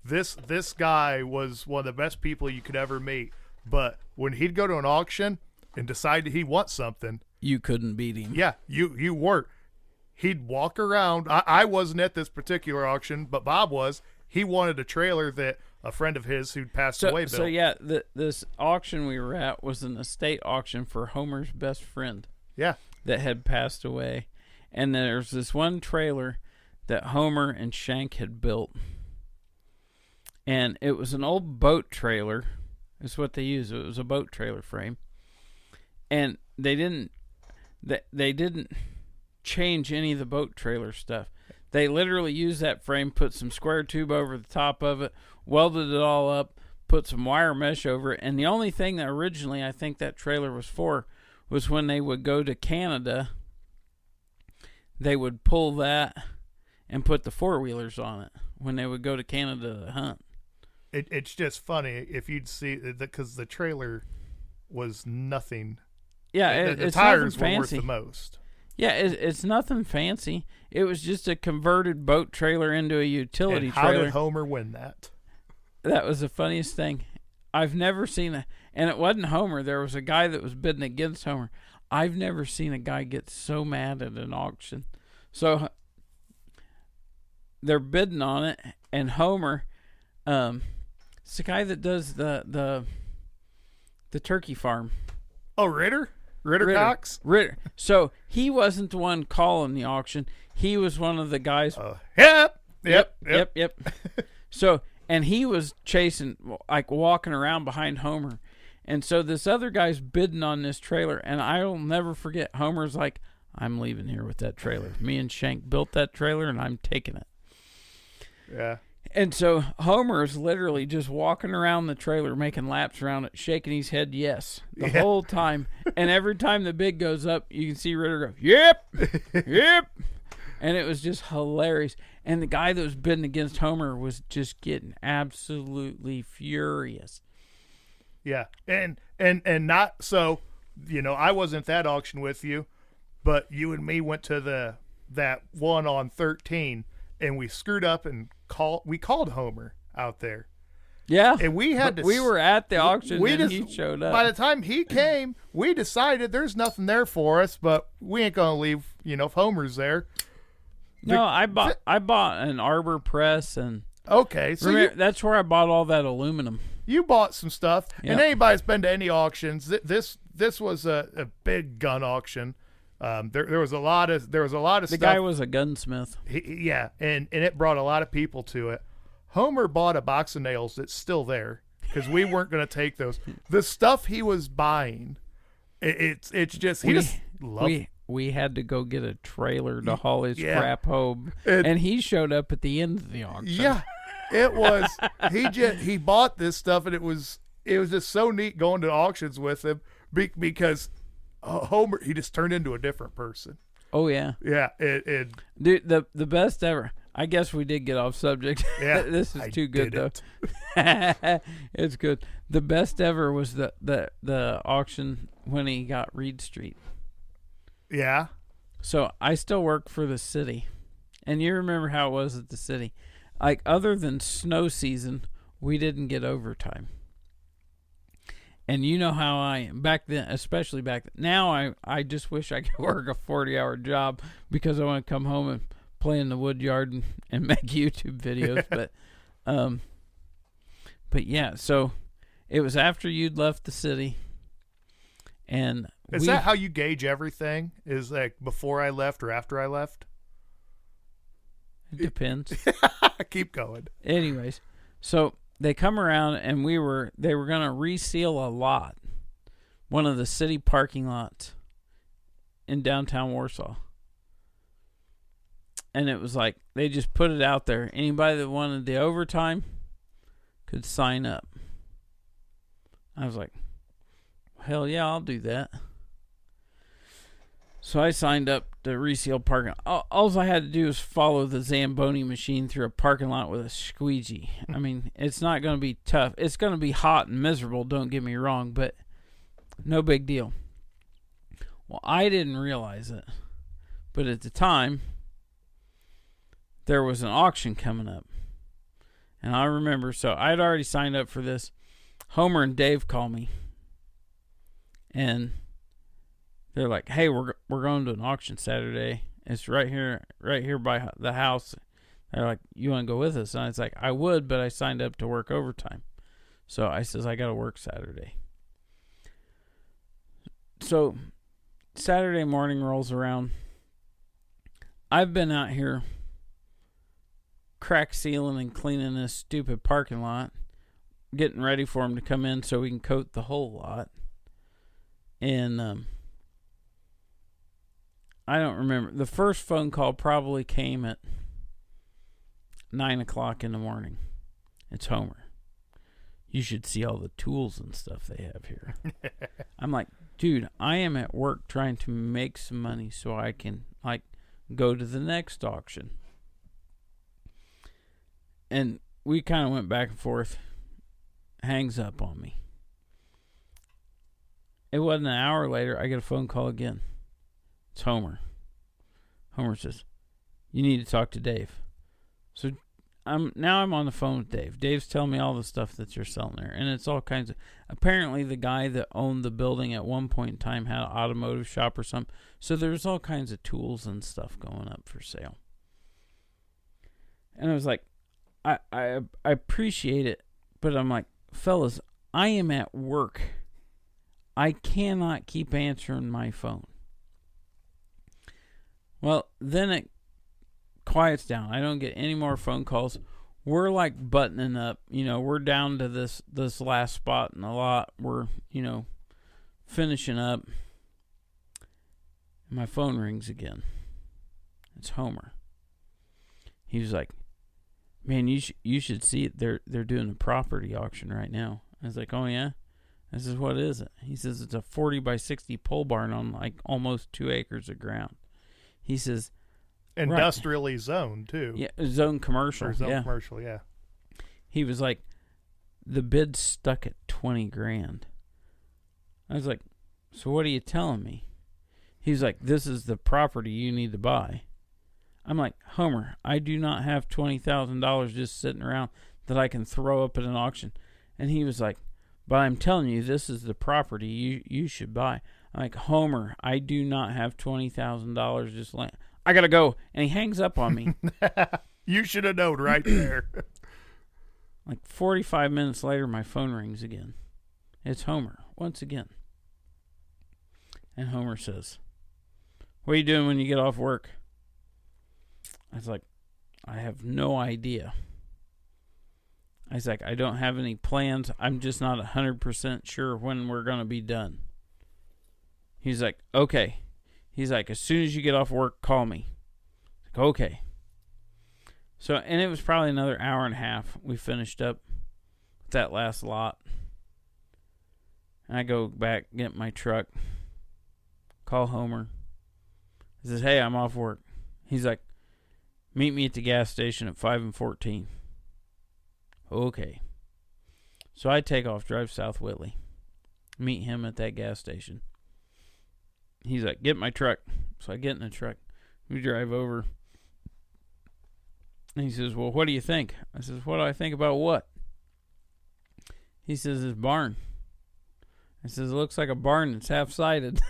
This guy was one of the best people you could ever meet. But when he'd go to an auction and decide he wants something, you couldn't beat him. Yeah, you weren't. He'd walk around. I wasn't at this particular auction, but Bob was. He wanted a trailer that a friend of his who'd passed away built. So yeah, this auction we were at was an estate auction for Homer's best friend. Yeah. That had passed away. And there's this one trailer that Homer and Shank had built. And it was an old boat trailer. Is what they used. It was a boat trailer frame. And they didn't change any of the boat trailer stuff. They literally used that frame, put some square tube over the top of it, welded it all up, put some wire mesh over it. And the only thing that originally I think that trailer was for was when they would go to Canada, they would pull that and put the four-wheelers on it when they would go to Canada to hunt. It's just funny if you'd see, because the trailer was nothing. Yeah, the it's tires nothing were worth fancy. the most. Yeah, it's nothing fancy. It was just a converted boat trailer into a utility and how trailer. did Homer win that? That was the funniest thing. I've never seen and it wasn't Homer. There was a guy that was bidding against Homer. I've never seen a guy get so mad at an auction. So they're bidding on it, and Homer, it's the guy that does the turkey farm. Oh, Ritter Cox? Ritter. So he wasn't the one calling the auction. He was one of the guys. Yep. So, and he was chasing, like walking around behind Homer. And so this other guy's bidding on this trailer, and I'll never forget, Homer's like, I'm leaving here with that trailer. Me and Shank built that trailer, and I'm taking it. Yeah. And so Homer is literally just walking around the trailer, making laps around it, shaking his head yes the whole time. And every time the bid goes up, you can see Ritter go, yep. And it was just hilarious. And the guy that was bidding against Homer was just getting absolutely furious. Yeah. And not so, I wasn't at that auction with you, but you and me went to that one on 13, and we screwed up and called Homer out there. Yeah. And we were at the auction and he showed up. By the time he came, we decided there's nothing there for us, but we ain't going to leave, if Homer's there. No, I bought an arbor press and okay, so that's where I bought all that aluminum. You bought some stuff, Yep. and anybody that's been to any auctions, this was a big gun auction. There was a lot of stuff. The guy was a gunsmith. And it brought a lot of people to it. Homer bought a box of nails that's still there because we weren't going to take those. The stuff he was buying, it's just he just loved. We had to go get a trailer to haul his crap home, and he showed up at the end of the auction. Yeah, it was. He bought this stuff, and it was just so neat going to auctions with him because Homer, he just turned into a different person. Oh yeah, yeah. Dude, the best ever. I guess we did get off subject. Yeah, this is too good though. It's good. The best ever was the auction when he got Reed Street. Yeah. So I still work for the city, and you remember how it was at the city. Like, other than snow season, we didn't get overtime. And you know how I am back then, especially back then. Now I just wish I could work a 40-hour job because I want to come home and play in the wood yard and make YouTube videos. But yeah, so it was after you'd left the city. And is that how you gauge everything? Is like before I left or after I left? It depends. Keep going. Anyways, so they come around and they were going to reseal a lot, one of the city parking lots in downtown Warsaw. And it was like they just put it out there. Anybody that wanted the overtime could sign up. I was like, hell yeah, I'll do that. So I signed up to reseal parking. All I had to do was follow the Zamboni machine through a parking lot with a squeegee. I mean, it's not going to be tough. It's going to be hot and miserable, don't get me wrong, but no big deal. Well, I didn't realize it, but at the time, there was an auction coming up. And I remember, so I'd already signed up for this. Homer and Dave call me. And they're like, hey, we're going to an auction Saturday. It's right here by the house. They're like, you want to go with us? And I was like, I would, but I signed up to work overtime. So I says, I got to work Saturday. So Saturday morning rolls around. I've been out here crack sealing and cleaning this stupid parking lot, getting ready for them to come in so we can coat the whole lot. And I don't remember. The first phone call probably came at 9 o'clock in the morning. It's Homer. You should see all the tools and stuff they have here. I'm like, dude, I am at work trying to make some money so I can go to the next auction. And we kind of went back and forth. Hangs up on me. It wasn't an hour later, I get a phone call again. It's Homer. Homer says, you need to talk to Dave. So I'm on the phone with Dave. Dave's telling me all the stuff that you're selling there. And it's all kinds of... Apparently the guy that owned the building at one point in time had an automotive shop or something. So there's all kinds of tools and stuff going up for sale. And I was like, I appreciate it. But I'm like, fellas, I am at work. I cannot keep answering my phone. Well, then it quiets down. I don't get any more phone calls. We're like buttoning up. We're down to this last spot in the lot. We're, finishing up. My phone rings again. It's Homer. He was like, man, you should see it. They're doing a property auction right now. I was like, oh yeah? I says, what is it? He says, it's a 40 by 60 pole barn on like almost 2 acres of ground. He says, industrially zoned too. Yeah, zone commercial. Or zone commercial, yeah. He was like, the bid's stuck at $20,000. I was like, so what are you telling me? He's like, this is the property you need to buy. I'm like, Homer, I do not have $20,000 just sitting around that I can throw up at an auction. And he was like, but I'm telling you, this is the property you should buy. I'm like, Homer, I do not have $20,000 just laying. I gotta go. And he hangs up on me. You should have known right there. Like 45 minutes later, my phone rings again. It's Homer once again. And Homer says, what are you doing when you get off work? I was like, I have no idea. I was like, I don't have any plans. I'm just not 100% sure when we're going to be done. He's like, okay. He's like, as soon as you get off work, call me. Like, okay. So, and it was probably another hour and a half. We finished up with that last lot. And I go back, get my truck, call Homer. He says, hey, I'm off work. He's like, meet me at the gas station at 5 and 14. Okay. So I take off, drive South Whitley. Meet him at that gas station. He's like, get my truck. So I get in the truck. We drive over. And he says, well, what do you think? I says, what do I think about what? He says, this barn. I says, it looks like a barn that's half-sided.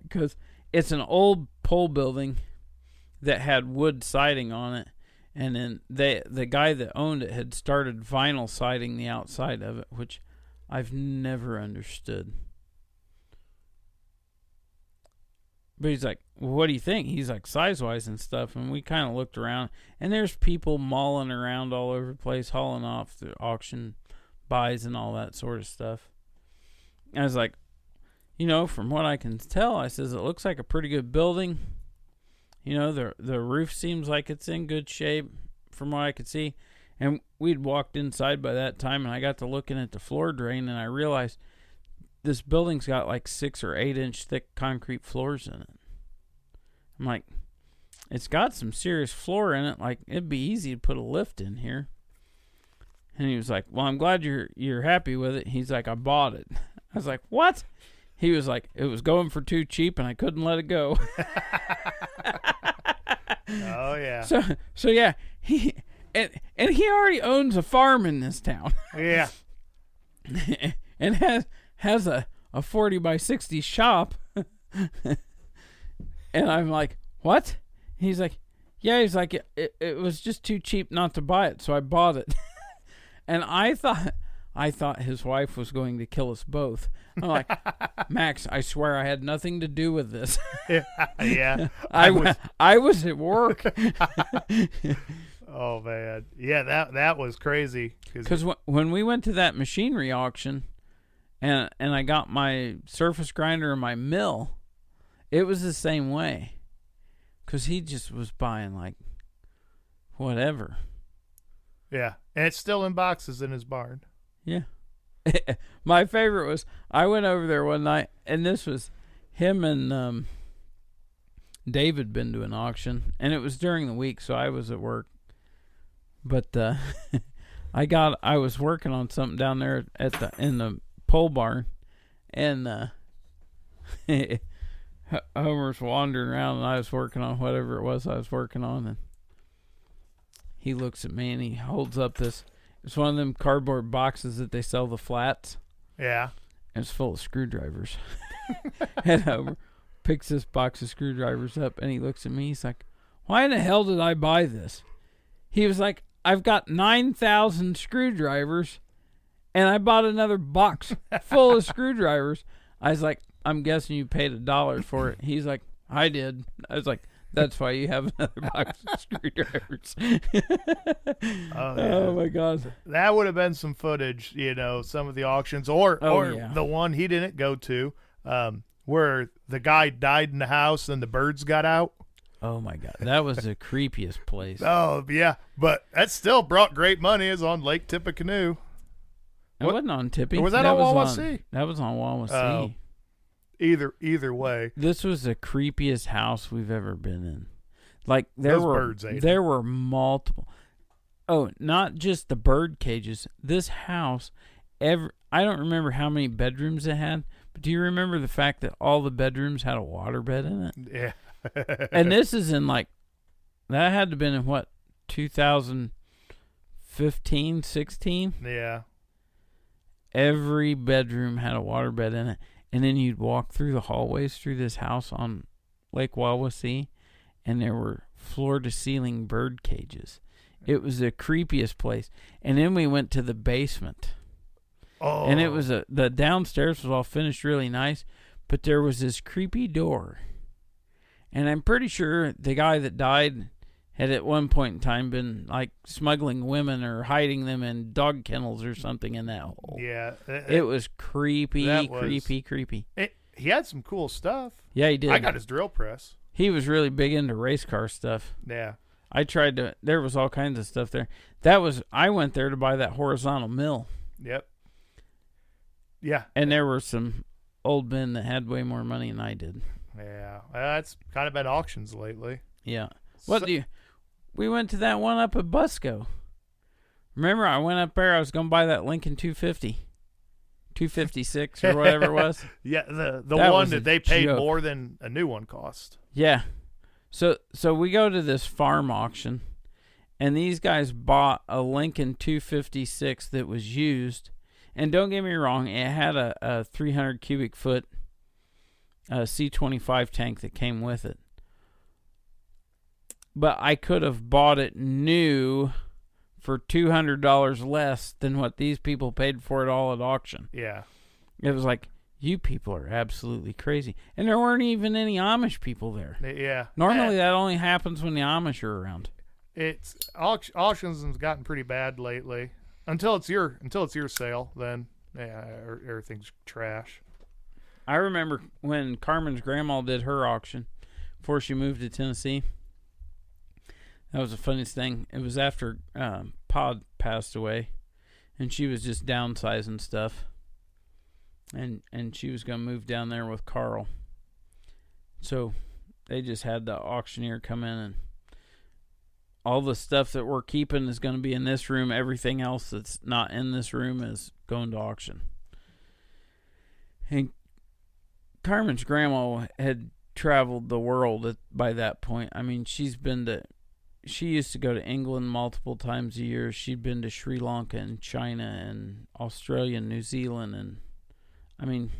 Because it's an old pole building that had wood siding on it. And then the guy that owned it had started vinyl siding the outside of it, which I've never understood. But he's like, well, what do you think? He's like, size-wise and stuff. And we kind of looked around. And there's people mauling around all over the place, hauling off the auction buys and all that sort of stuff. And I was like, from what I can tell, I says, it looks like a pretty good building. You know, the roof seems like it's in good shape from what I could see. And we'd walked inside by that time, and I got to looking at the floor drain, and I realized this building's got like 6 or 8 inch thick concrete floors in it. I'm like, it's got some serious floor in it. Like, it'd be easy to put a lift in here. And he was like, well, I'm glad you're happy with it. He's like, I bought it. I was like, what? He was like, it was going for too cheap, and I couldn't let it go. Oh, yeah. So yeah, he already owns a farm in this town. Yeah. And has a 40 by 60 shop. And I'm like, what? He's like, yeah, he's like, it was just too cheap not to buy it, so I bought it. And I thought his wife was going to kill us both. I'm like, Max, I swear I had nothing to do with this. Yeah. I was at work. Oh, man. Yeah, that was crazy. Because when we went to that machinery auction and I got my surface grinder and my mill, it was the same way. Because he just was buying, like, whatever. Yeah. And it's still in boxes in his barn. Yeah. My favorite was, I went over there one night, and this was him and David been to an auction, and it was during the week, so I was at work. But I was working on something down there in the pole barn, and Homer's wandering around, and I was working on whatever it was I was working on, and he looks at me and he holds up this. It's one of them cardboard boxes that they sell the flats. Yeah. And it's full of screwdrivers. And Homer picks this box of screwdrivers up, and he looks at me. He's like, why in the hell did I buy this? He was like, I've got 9,000 screwdrivers, and I bought another box full of screwdrivers. I was like, I'm guessing you paid $1 for it. He's like, I did. I was like, that's why you have another box of screwdrivers. Oh, my God. That would have been some footage, some of the auctions or the one he didn't go to where the guy died in the house and the birds got out. Oh, my God. That was the creepiest place. Oh, yeah. But that still brought great money. It's on Lake Tippecanoe. It wasn't on Tippy. Or was that on Wawasee? That was on Wawasee. Either way, this was the creepiest house we've ever been in. Like there were multiple. Oh, not just the bird cages. This house, I don't remember how many bedrooms it had, but do you remember the fact that all the bedrooms had a waterbed in it? Yeah. And this is in that had to have been in what, 2015, 16? Yeah. Every bedroom had a waterbed in it. And then you'd walk through the hallways through this house on Lake Wawasee, and there were floor-to-ceiling bird cages. It was the creepiest place. And then we went to the basement. Oh. And it was the downstairs was all finished really nice, but there was this creepy door. And I'm pretty sure the guy that died had at one point in time been like smuggling women or hiding them in dog kennels or something in that hole. Yeah. It was creepy. He had some cool stuff. Yeah, he did. I got his drill press. He was really big into race car stuff. Yeah. There was all kinds of stuff there. I went there to buy that horizontal mill. Yep. Yeah. And there were some old men that had way more money than I did. Yeah. That's kind of been auctions lately. Yeah. We went to that one up at Busco. Remember, I went up there. I was going to buy that Lincoln 256 or whatever it was. Yeah, the one that they paid more than a new one cost. Yeah. So we go to this farm auction, and these guys bought a Lincoln 256 that was used. And don't get me wrong, it had a 300 cubic foot C25 tank that came with it. But I could have bought it new for $200 less than what these people paid for it all at auction. Yeah. It was like, you people are absolutely crazy. And there weren't even any Amish people there. Yeah. Normally that only happens when the Amish are around. It's auctions has gotten pretty bad lately. Until it's your sale, then everything's trash. I remember when Carmen's grandma did her auction, before she moved to Tennessee. That was the funniest thing. It was after Pod passed away, and she was just downsizing stuff, and she was going to move down there with Carl. So they just had the auctioneer come in, and all the stuff that we're keeping is going to be in this room. Everything else that's not in this room is going to auction. And Carmen's grandma had traveled the world by that point. I mean, she used to go to England multiple times a year. She'd been to Sri Lanka and China and Australia and New Zealand. And, I mean,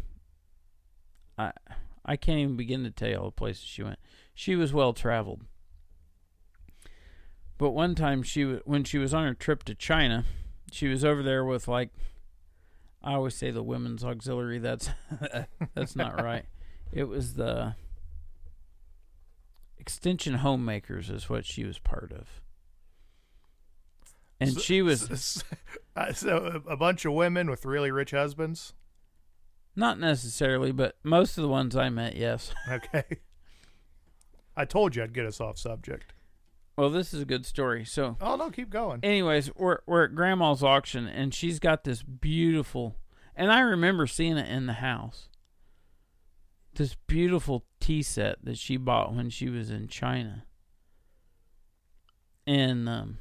I can't even begin to tell you all the places she went. She was well traveled. But one time, when she was on her trip to China, she was over there with, like, I always say the women's auxiliary. That's not right. It was the Extension Homemakers is what she was part of. And she was... So a bunch of women with really rich husbands? Not necessarily, but most of the ones I met, yes. Okay. I told you I'd get us off subject. Well, this is a good story. So, oh no, keep going. Anyways, we're at Grandma's auction, and she's got this beautiful, and I remember seeing it in the house. This beautiful tea set that she bought when she was in China, and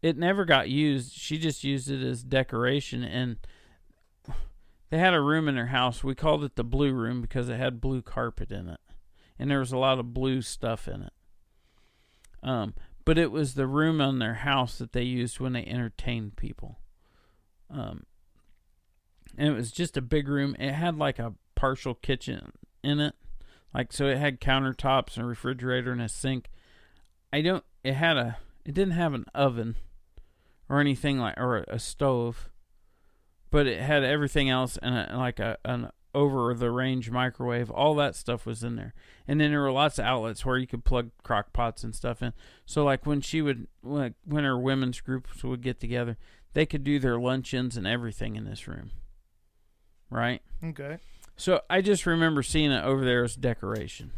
it never got used. She just used it as decoration, and they had a room in her house. We called it the blue room because it had blue carpet in it, and there was a lot of blue stuff in it. But it was the room on their house that they used when they entertained people. And it was just a big room. It had like a partial kitchen in it. Like, so it had countertops and a refrigerator and a sink. It didn't have an oven or anything or a stove, but it had everything else and an over-the-range microwave. All that stuff was in there. And then there were lots of outlets where you could plug crock pots and stuff in. So, like, when her women's groups would get together, they could do their luncheons and everything in this room. Right? Okay. So, I just remember seeing it over there as decoration.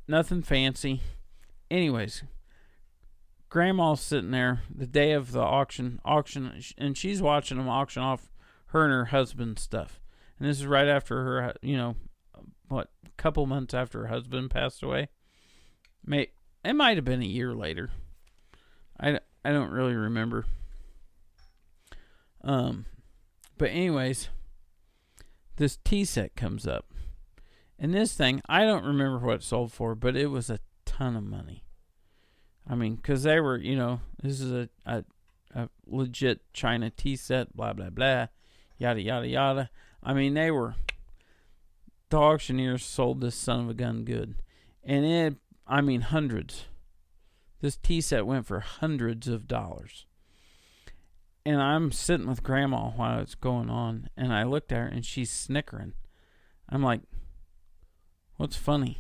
Nothing fancy. Anyways, Grandma's sitting there the day of the auction, and she's watching them auction off her and her husband's stuff. And this is right after her, a couple months after her husband passed away. It might have been a year later. I don't really remember. But anyways, this tea set comes up. And this thing, I don't remember what it sold for, but it was a ton of money. I mean, because they were, this is a legit China tea set, blah, blah, blah. Yada, yada, yada. I mean, the auctioneers sold this son of a gun good. And hundreds. This tea set went for hundreds of dollars. And I'm sitting with Grandma while it's going on. And I looked at her and she's snickering. I'm like, what's funny?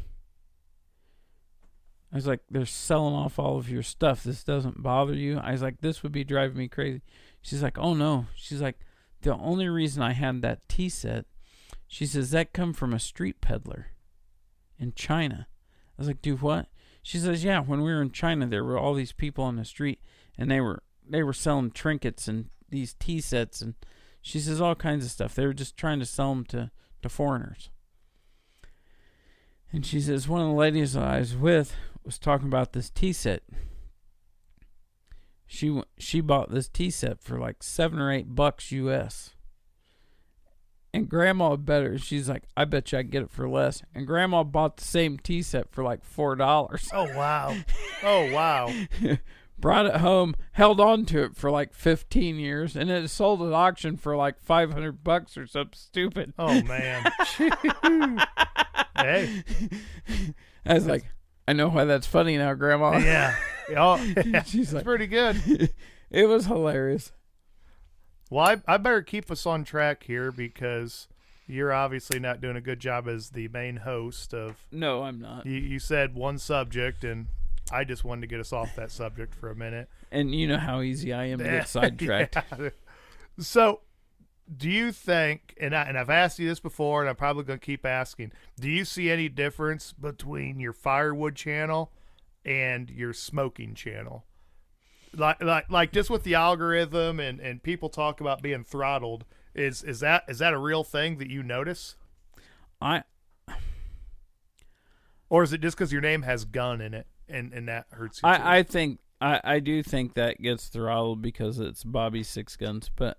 I was like, they're selling off all of your stuff. This doesn't bother you? I was like, this would be driving me crazy. She's like, oh no. She's like, the only reason I had that tea set, she says, that come from a street peddler in China. I was like, do what? She says, yeah, when we were in China, there were all these people on the street, and they were selling trinkets and these tea sets, and she says all kinds of stuff. They were just trying to sell them to foreigners. And she says, one of the ladies I was with was talking about this tea set. She bought this tea set for like $7 or $8 US. And Grandma bet her. She's like, I bet you I can get it for less. And Grandma bought the same tea set for like $4. Oh, wow. Oh, wow. Brought it home, held on to it for like 15 years, and it sold at auction for like $500 or something stupid. Oh, man. Hey. I was like, I know why that's funny now, Grandma. Yeah. Oh, yeah. She's like, pretty good. It was hilarious. Well, I better keep us on track here because you're obviously not doing a good job as the main host of... No, I'm not. You said one subject, and I just wanted to get us off that subject for a minute. And you know how easy I am to get sidetracked. Yeah. So, Do you think, and I've asked you this before, and I'm probably going to keep asking, do you see any difference between your firewood channel and your smoking channel? Like just with the algorithm and people talk about being throttled, is that a real thing that you notice? I Or is it just because your name has gun in it and that hurts you? I think I do think that gets throttled because it's Bobby Six Guns, but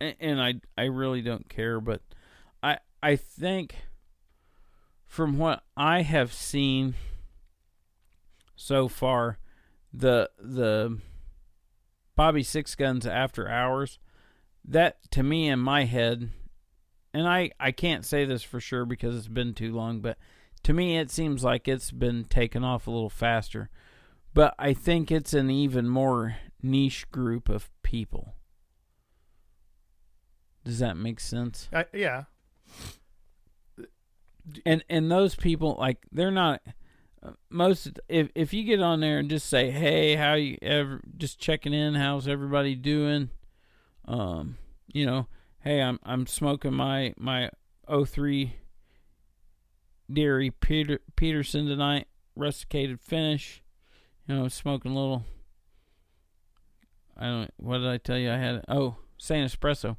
and I really don't care, but I think from what I have seen so far, the Bobby Six Guns After Hours, that to me in my head, and I can't say this for sure because it's been too long, but to me it seems like it's been taken off a little faster. But I think it's an even more niche group of people. Does that make sense? Yeah. And those people, like, they're not most. If you get on there and just say, "Hey, how you ever?" Just checking in, how's everybody doing? You know, hey, I'm smoking my 03 Dairy Peterson tonight, rusticated finish. You know, smoking a little. What did I tell you? I had Saint Espresso.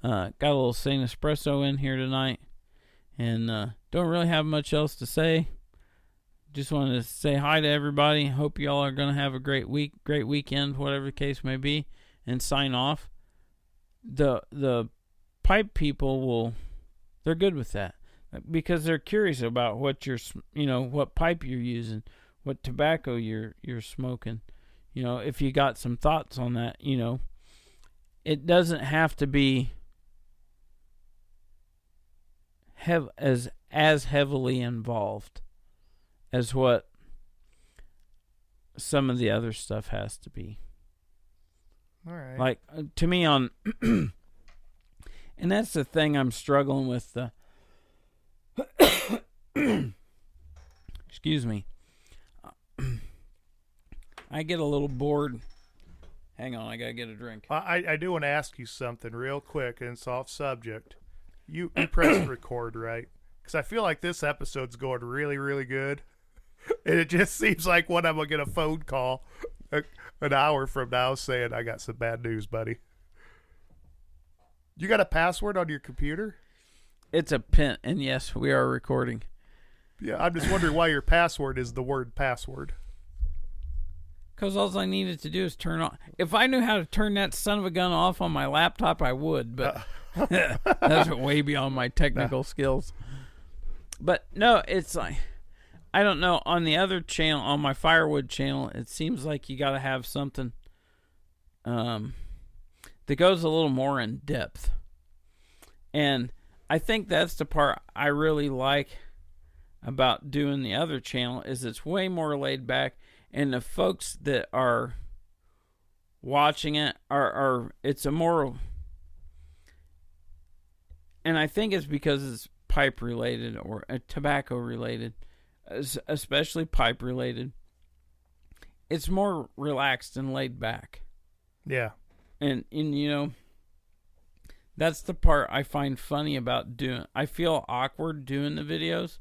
Got a little Saint Espresso in here tonight, and don't really have much else to say. Just wanted to say hi to everybody. Hope y'all are gonna have a great weekend, whatever the case may be, and sign off. The pipe people they're good with that because they're curious about what what pipe you're using, what tobacco you're smoking. You know, if you got some thoughts on that, it doesn't have to be as heavily involved as what some of the other stuff has to be. All right. Like, to me on and that's the thing I'm struggling with. Excuse me. I get a little bored. Hang on, I gotta get a drink. I do want to ask you something real quick, and it's off subject. You pressed record, right? Because I feel like this episode's going really, really good. And it just seems like when I'm going to get a phone call an hour from now saying, I got some bad news, buddy. You got a password on your computer? It's a PIN, and yes, we are recording. Yeah, I'm just wondering why your password is the word password. Because all I needed to do is turn on. If I knew how to turn that son of a gun off on my laptop, I would, but that's way beyond my technical skills. But no, it's like, I don't know. On the other channel, on my firewood channel, it seems like you got to have something that goes a little more in depth. And I think that's the part I really like about doing the other channel is it's way more laid back, and the folks that are watching it are it's a more, and I think it's because it's pipe related or tobacco related, especially pipe related. It's more relaxed and laid back. Yeah. And that's the part I find funny about doing. I feel awkward doing the videos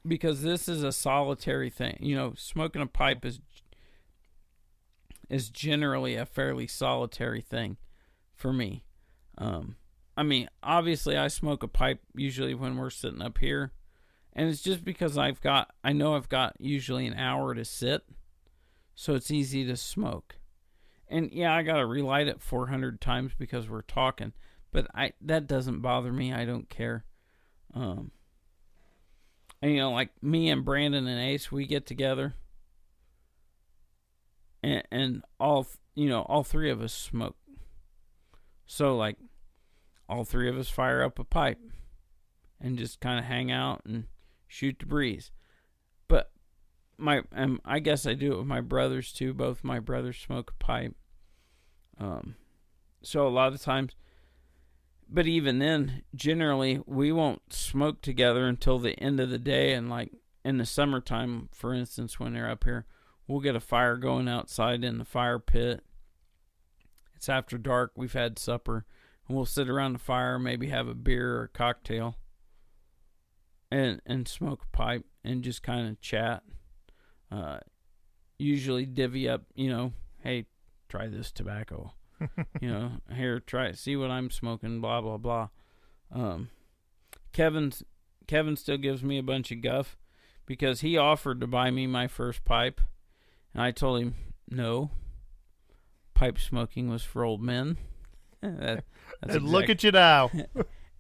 because this is a solitary thing. Smoking a pipe is generally a fairly solitary thing for me. I mean, obviously I smoke a pipe usually when we're sitting up here, and it's just because I know I've got usually an hour to sit, so it's easy to smoke. And yeah, I gotta relight it 400 times because we're talking, but that doesn't bother me. I don't care. And like me and Brandon and Ace, we get together, and all three of us smoke. So like, all three of us fire up a pipe and just kind of hang out and shoot the breeze. But I guess I do it with my brothers too. Both my brothers smoke a pipe. So a lot of times, but even then, generally we won't smoke together until the end of the day. And like in the summertime, for instance, when they're up here, we'll get a fire going outside in the fire pit, It's after dark. We've had supper. And we'll sit around the fire, maybe have a beer or a cocktail, and smoke a pipe and just kind of chat. Usually divvy up, hey, try this tobacco. Here, try it. See what I'm smoking, blah, blah, blah. Kevin still gives me a bunch of guff because he offered to buy me my first pipe. And I told him, no, pipe smoking was for old men. Look at you now.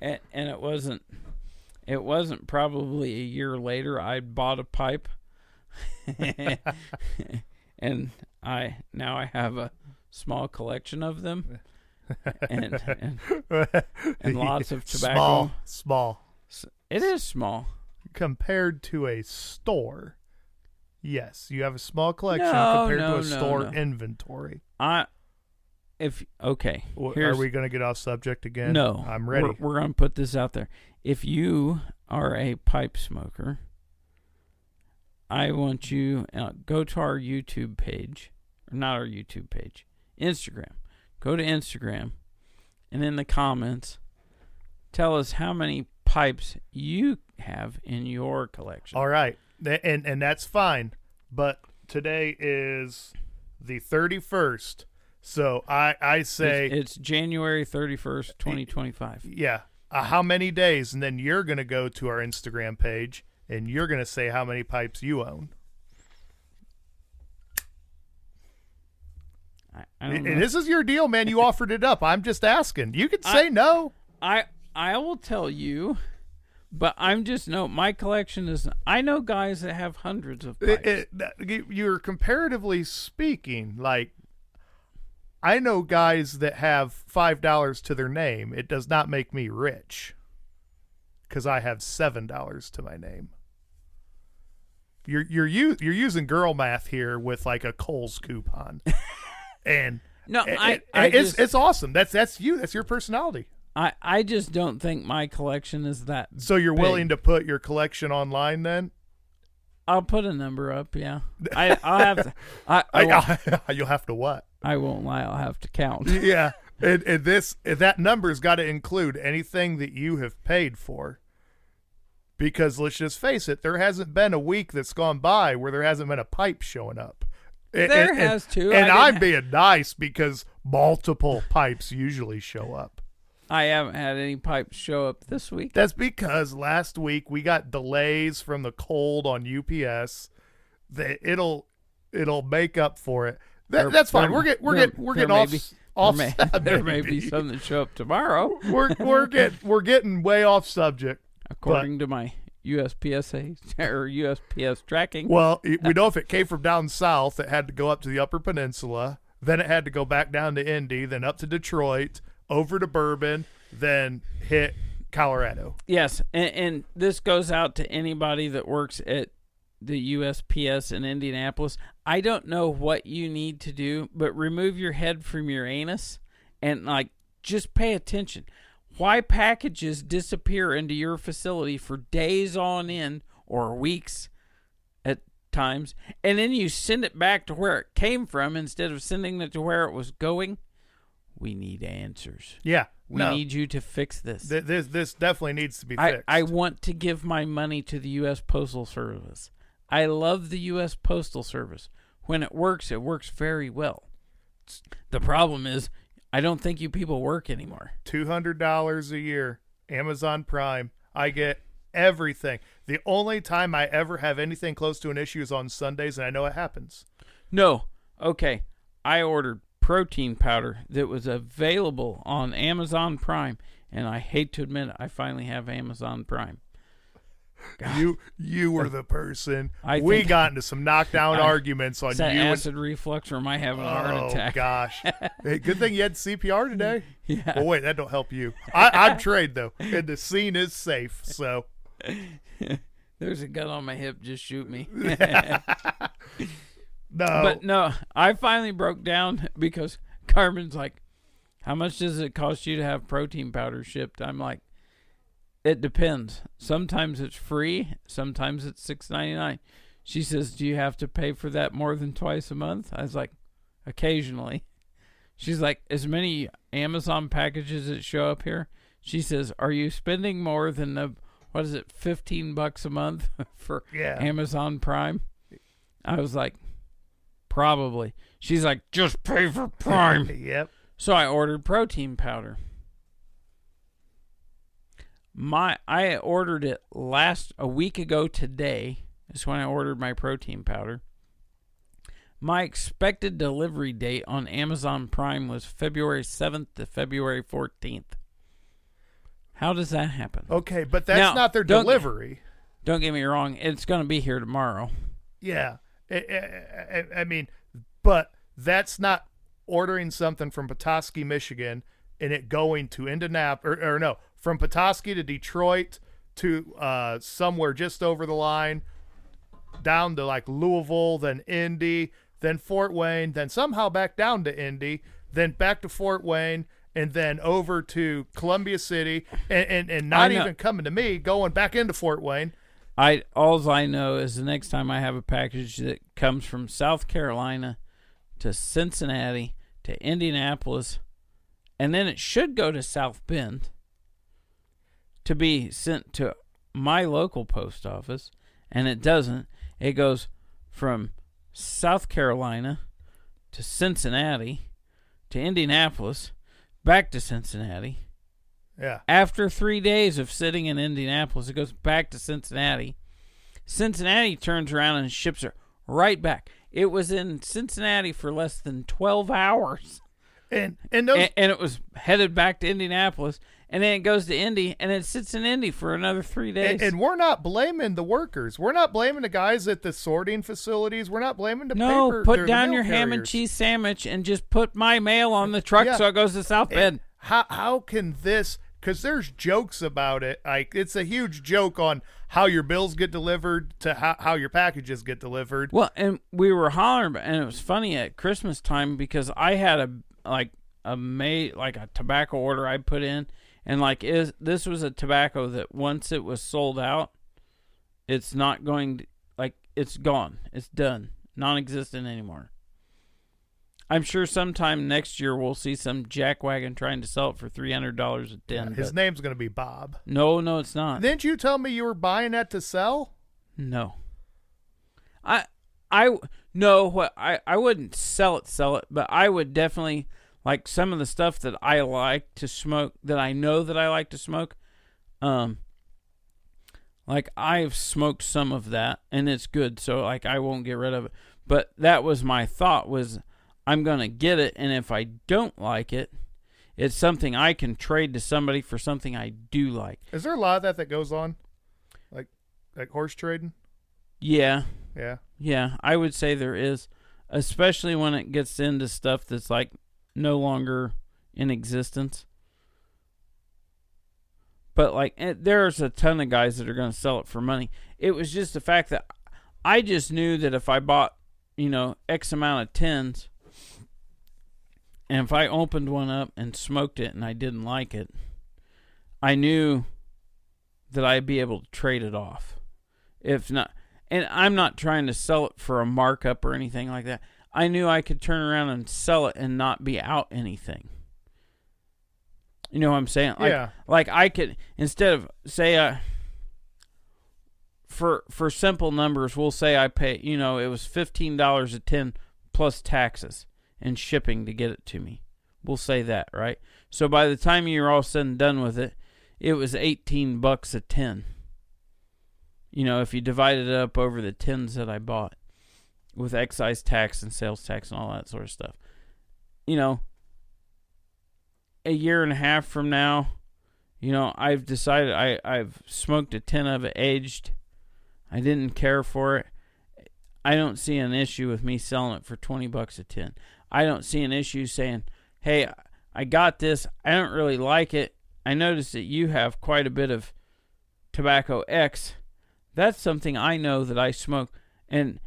and it wasn't probably a year later I bought a pipe. And I have a small collection of them and lots of tobacco. Small. It is small compared to a store. Yes, you have a small collection compared to a store inventory. Are we going to get off subject again? No, I'm ready. We're going to put this out there. If you are a pipe smoker, I want you go to our YouTube page, or not our YouTube page, Instagram. Go to Instagram, and in the comments, tell us how many pipes you have in your collection. All right, and that's fine. But today is the 31st, so I say it's January 31st, 2025. Yeah. How many days? And then you're going to go to our Instagram page, and you're going to say how many pipes you own. I don't know. This is your deal, man. You offered it up. I'm just asking. You could say no. I will tell you, but my collection is. I know guys that have hundreds of pipes. You're comparatively speaking, like, I know guys that have $5 to their name. It does not make me rich because I have $7 to my name. You're using girl math here with like a Kohl's coupon, and no, it's awesome. That's you. That's your personality. I just don't think my collection is that. So you're big. Willing to put your collection online then? I'll put a number up. Yeah, I'll have to. You'll have to what? I won't lie. I'll have to count. Yeah, and that number's got to include anything that you have paid for. Because let's just face it, there hasn't been a week that's gone by where there hasn't been a pipe showing up. There has too. And I'm being nice because multiple pipes usually show up. I haven't had any pipes show up this week. That's because last week we got delays from the cold on UPS. It'll make up for it. That's fine. We're getting off. There may be some that show up tomorrow. We're getting way off subject. According to my USPSA or USPS tracking. Well, we know if it came from down south, it had to go up to the Upper Peninsula. Then it had to go back down to Indy, then up to Detroit, over to Bourbon, then hit Colorado. Yes, and this goes out to anybody that works at the USPS in Indianapolis. I don't know what you need to do, but remove your head from your anus and just pay attention. Why packages disappear into your facility for days on end or weeks at times, and then you send it back to where it came from instead of sending it to where it was going? We need answers. Yeah. We need you to fix this. This definitely needs to be fixed. I want to give my money to the U.S. Postal Service. I love the U.S. Postal Service. When it works very well. The problem is, I don't think you people work anymore. $200 a year, Amazon Prime. I get everything. The only time I ever have anything close to an issue is on Sundays, and I know it happens. No. Okay. I ordered protein powder that was available on Amazon Prime, and I hate to admit it, I finally have Amazon Prime. God. You were the person. We got into some knockdown arguments on is you. that acid reflux, or am I having a heart attack? Oh, gosh. Hey, good thing you had CPR today. Yeah. Well, wait, that don't help you. I'm trained, though, and the scene is safe, so. There's a gun on my hip. Just shoot me. No. I finally broke down because Carmen's like, how much does it cost you to have protein powder shipped? I'm like, it depends. Sometimes it's free. Sometimes it's $6.99. She says, do you have to pay for that more than twice a month? I was like, occasionally. She's like, as many Amazon packages that show up here, she says, are you spending more than what is it, $15 a month for Amazon Prime? I was like, probably. She's like, just pay for Prime. Yep. So I ordered protein powder. I ordered it a week ago today. Is when I ordered my protein powder. My expected delivery date on Amazon Prime was February 7th to February 14th. How does that happen? Okay, but that's not their delivery. Don't get me wrong. It's going to be here tomorrow. Yeah. I mean, but that's not ordering something from Petoskey, Michigan, and it going to Indianapolis, or no, from Petoskey to Detroit to somewhere just over the line, down to like Louisville, then Indy, then Fort Wayne, then somehow back down to Indy, then back to Fort Wayne, and then over to Columbia City, and not even coming to me, going back into Fort Wayne. All I know is the next time I have a package that comes from South Carolina to Cincinnati to Indianapolis, and then it should go to South Bend to be sent to my local post office, and it doesn't. It goes from South Carolina to Cincinnati to Indianapolis, back to Cincinnati. Yeah. After 3 days of sitting in Indianapolis, it goes back to Cincinnati. Cincinnati turns around and ships it right back. It was in Cincinnati for less than 12 hours. And it was headed back to Indianapolis, and then it goes to Indy, and it sits in Indy for another 3 days. And we're not blaming the workers. We're not blaming the guys at the sorting facilities. We're not blaming the paper. Put down your ham and cheese sandwich and just put my mail on the truck so it goes to South Bend. How can this? Because there's jokes about it. Like, it's a huge joke on how your bills get delivered to how your packages get delivered. Well, and we were hollering, and it was funny at Christmas time because I had a tobacco order I put in, and this was a tobacco that once it was sold out, it's not going to, it's gone. It's done. Non-existent anymore. I'm sure sometime next year we'll see some jackwagon trying to sell it for $300 a tin. His name's going to be Bob. No, it's not. Didn't you tell me you were buying that to sell? No. I wouldn't sell it, but I would definitely, like, some of the stuff that I like to smoke, that I know that I like to smoke, like, I've smoked some of that, and it's good, so, like, I won't get rid of it. But that was my thought, was I'm going to get it, and if I don't like it, it's something I can trade to somebody for something I do like. Is there a lot of that goes on? Like horse trading? Yeah. Yeah. Yeah, I would say there is, especially when it gets into stuff that's, like, no longer in existence. But, like, there's a ton of guys that are going to sell it for money. It was just the fact that I just knew that if I bought, X amount of tins, and if I opened one up and smoked it and I didn't like it, I knew that I'd be able to trade it off. If not, and I'm not trying to sell it for a markup or anything like that. I knew I could turn around and sell it and not be out anything. You know what I'm saying? Like I could, instead of, say, for simple numbers, we'll say I pay, it was $15 a tin plus taxes and shipping to get it to me. We'll say that, right? So by the time you're all said and done with it, it was $18 a tin. If you divided it up over the tins that I bought with excise tax and sales tax and all that sort of stuff. A year and a half from now, I've decided I've smoked a tin of it aged. I didn't care for it. I don't see an issue with me selling it for $20 a tin. I don't see an issue saying, hey, I got this. I don't really like it. I noticed that you have quite a bit of tobacco X. That's something I know that I smoke, and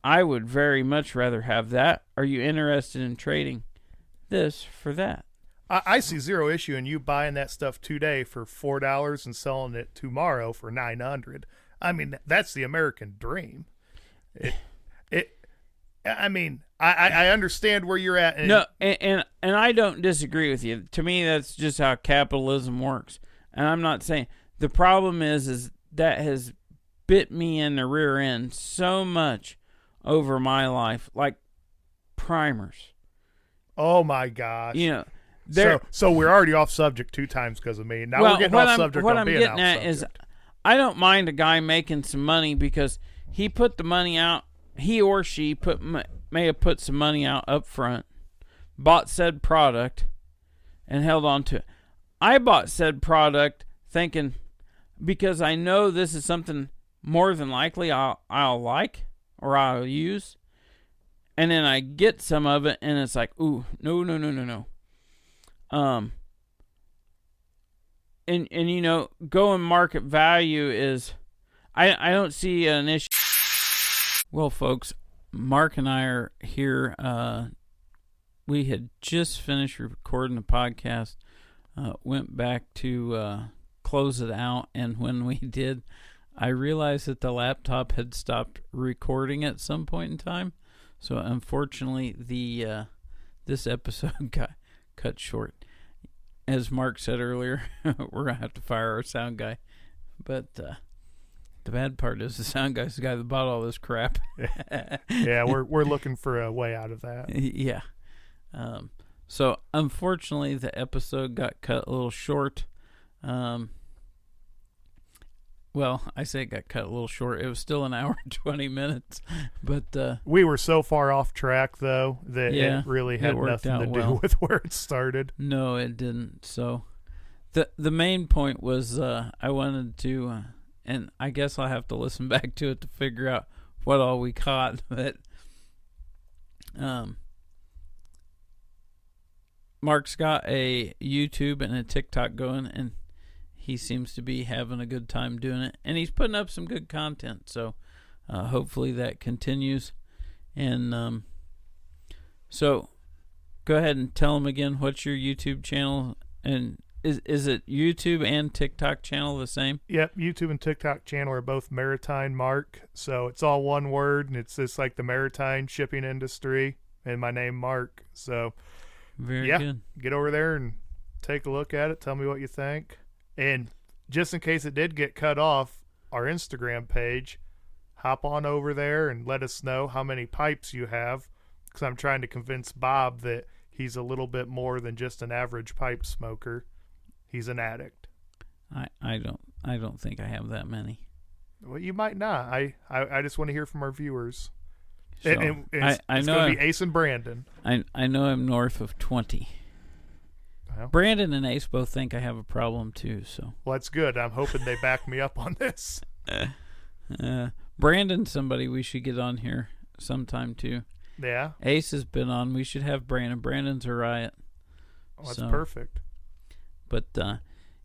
I would very much rather have that. Are you interested in trading this for that? I see zero issue in you buying that stuff today for $4 and selling it tomorrow for $900. I mean, that's the American dream. I understand where you're at. No, and I don't disagree with you. To me, that's just how capitalism works. And I'm not saying the problem is that has bit me in the rear end so much over my life, like primers. Oh my gosh! You know, so we're already off subject 2 times because of me. Now we're getting off subject. What I'm getting at is, I don't mind a guy making some money because he put the money out. He or she may have put some money out up front, bought said product, and held on to it. I bought said product thinking, because I know this is something more than likely I'll like or I'll use, and then I get some of it and it's like, ooh, no. And you know, going market value is, I don't see an issue. Well, folks, Mark and I are here. We had just finished recording the podcast, went back to close it out, and when we did, I realized that the laptop had stopped recording at some point in time. So unfortunately, this episode got cut short. As Mark said earlier, we're gonna have to fire our sound guy. But the bad part is the sound guy's the guy that bought all this crap. Yeah, we're looking for a way out of that. Yeah. So unfortunately, the episode got cut a little short. Well, I say it got cut a little short. It was still an hour and 20 minutes. But we were so far off track, though, that it really had nothing to do with where it started. No, it didn't. So the main point was I wanted to, and I guess I'll have to listen back to it to figure out what all we caught. But Mark's got a YouTube and a TikTok going, and he seems to be having a good time doing it, and he's putting up some good content. So hopefully that continues. And so go ahead and tell him again, what's your YouTube channel, and is it YouTube and TikTok channel the same? Yep, YouTube and TikTok channel are both Maritime Mark, so it's all one word, and it's just like the maritime shipping industry, and my name Mark. So very good. Get over there and take a look at it. Tell me what you think. And just in case it did get cut off, our Instagram page, hop on over there and let us know how many pipes you have, because I'm trying to convince Bob that he's a little bit more than just an average pipe smoker. He's an addict. I don't think I have that many. Well, you might not. I just want to hear from our viewers. So, and it's going to be Ace and Brandon. I know I'm north of 20. Well, Brandon and Ace both think I have a problem too. So well, that's good. I'm hoping they back me up on this. Brandon's somebody we should get on here sometime too. Yeah. Ace has been on. We should have Brandon. Brandon's a riot. Well, that's perfect. But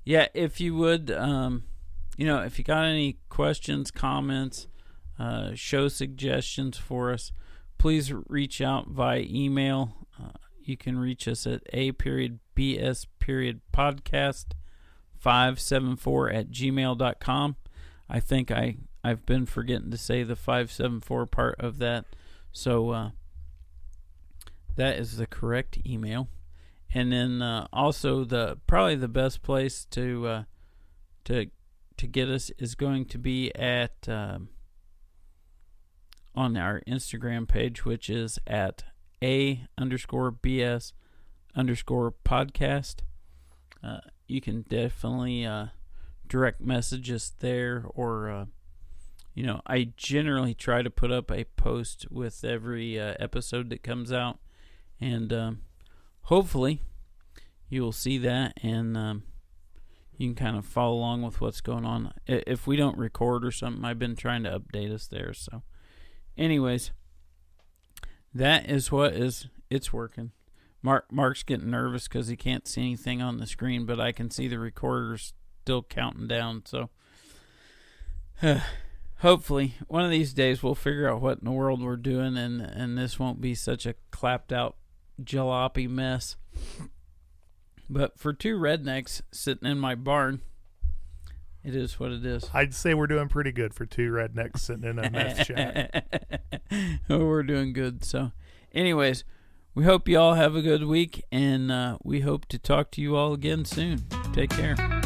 yeah, if you would, if you got any questions, comments, show suggestions for us, please reach out via email. You can reach us at a.bs.podcast574@gmail.com. I think I've been forgetting to say the 574 part of that. So that is the correct email. And then also probably the best place to get us is going to be at on our Instagram page, which is at a_BS_podcast. You can definitely direct message us there, or I generally try to put up a post with every episode that comes out, and hopefully you will see that, and you can kind of follow along with what's going on. If we don't record or something, I've been trying to update us there. So anyways, that is it's working. Mark's getting nervous because he can't see anything on the screen, but I can see the recorders still counting down. So hopefully one of these days we'll figure out what in the world we're doing, and this won't be such a clapped out jalopy mess. But for two rednecks sitting in my barn, it is what it is. I'd say we're doing pretty good for two rednecks sitting in a meth shack. Oh, we're doing good. So Anyways, we hope you all have a good week, and we hope to talk to you all again soon. Take care.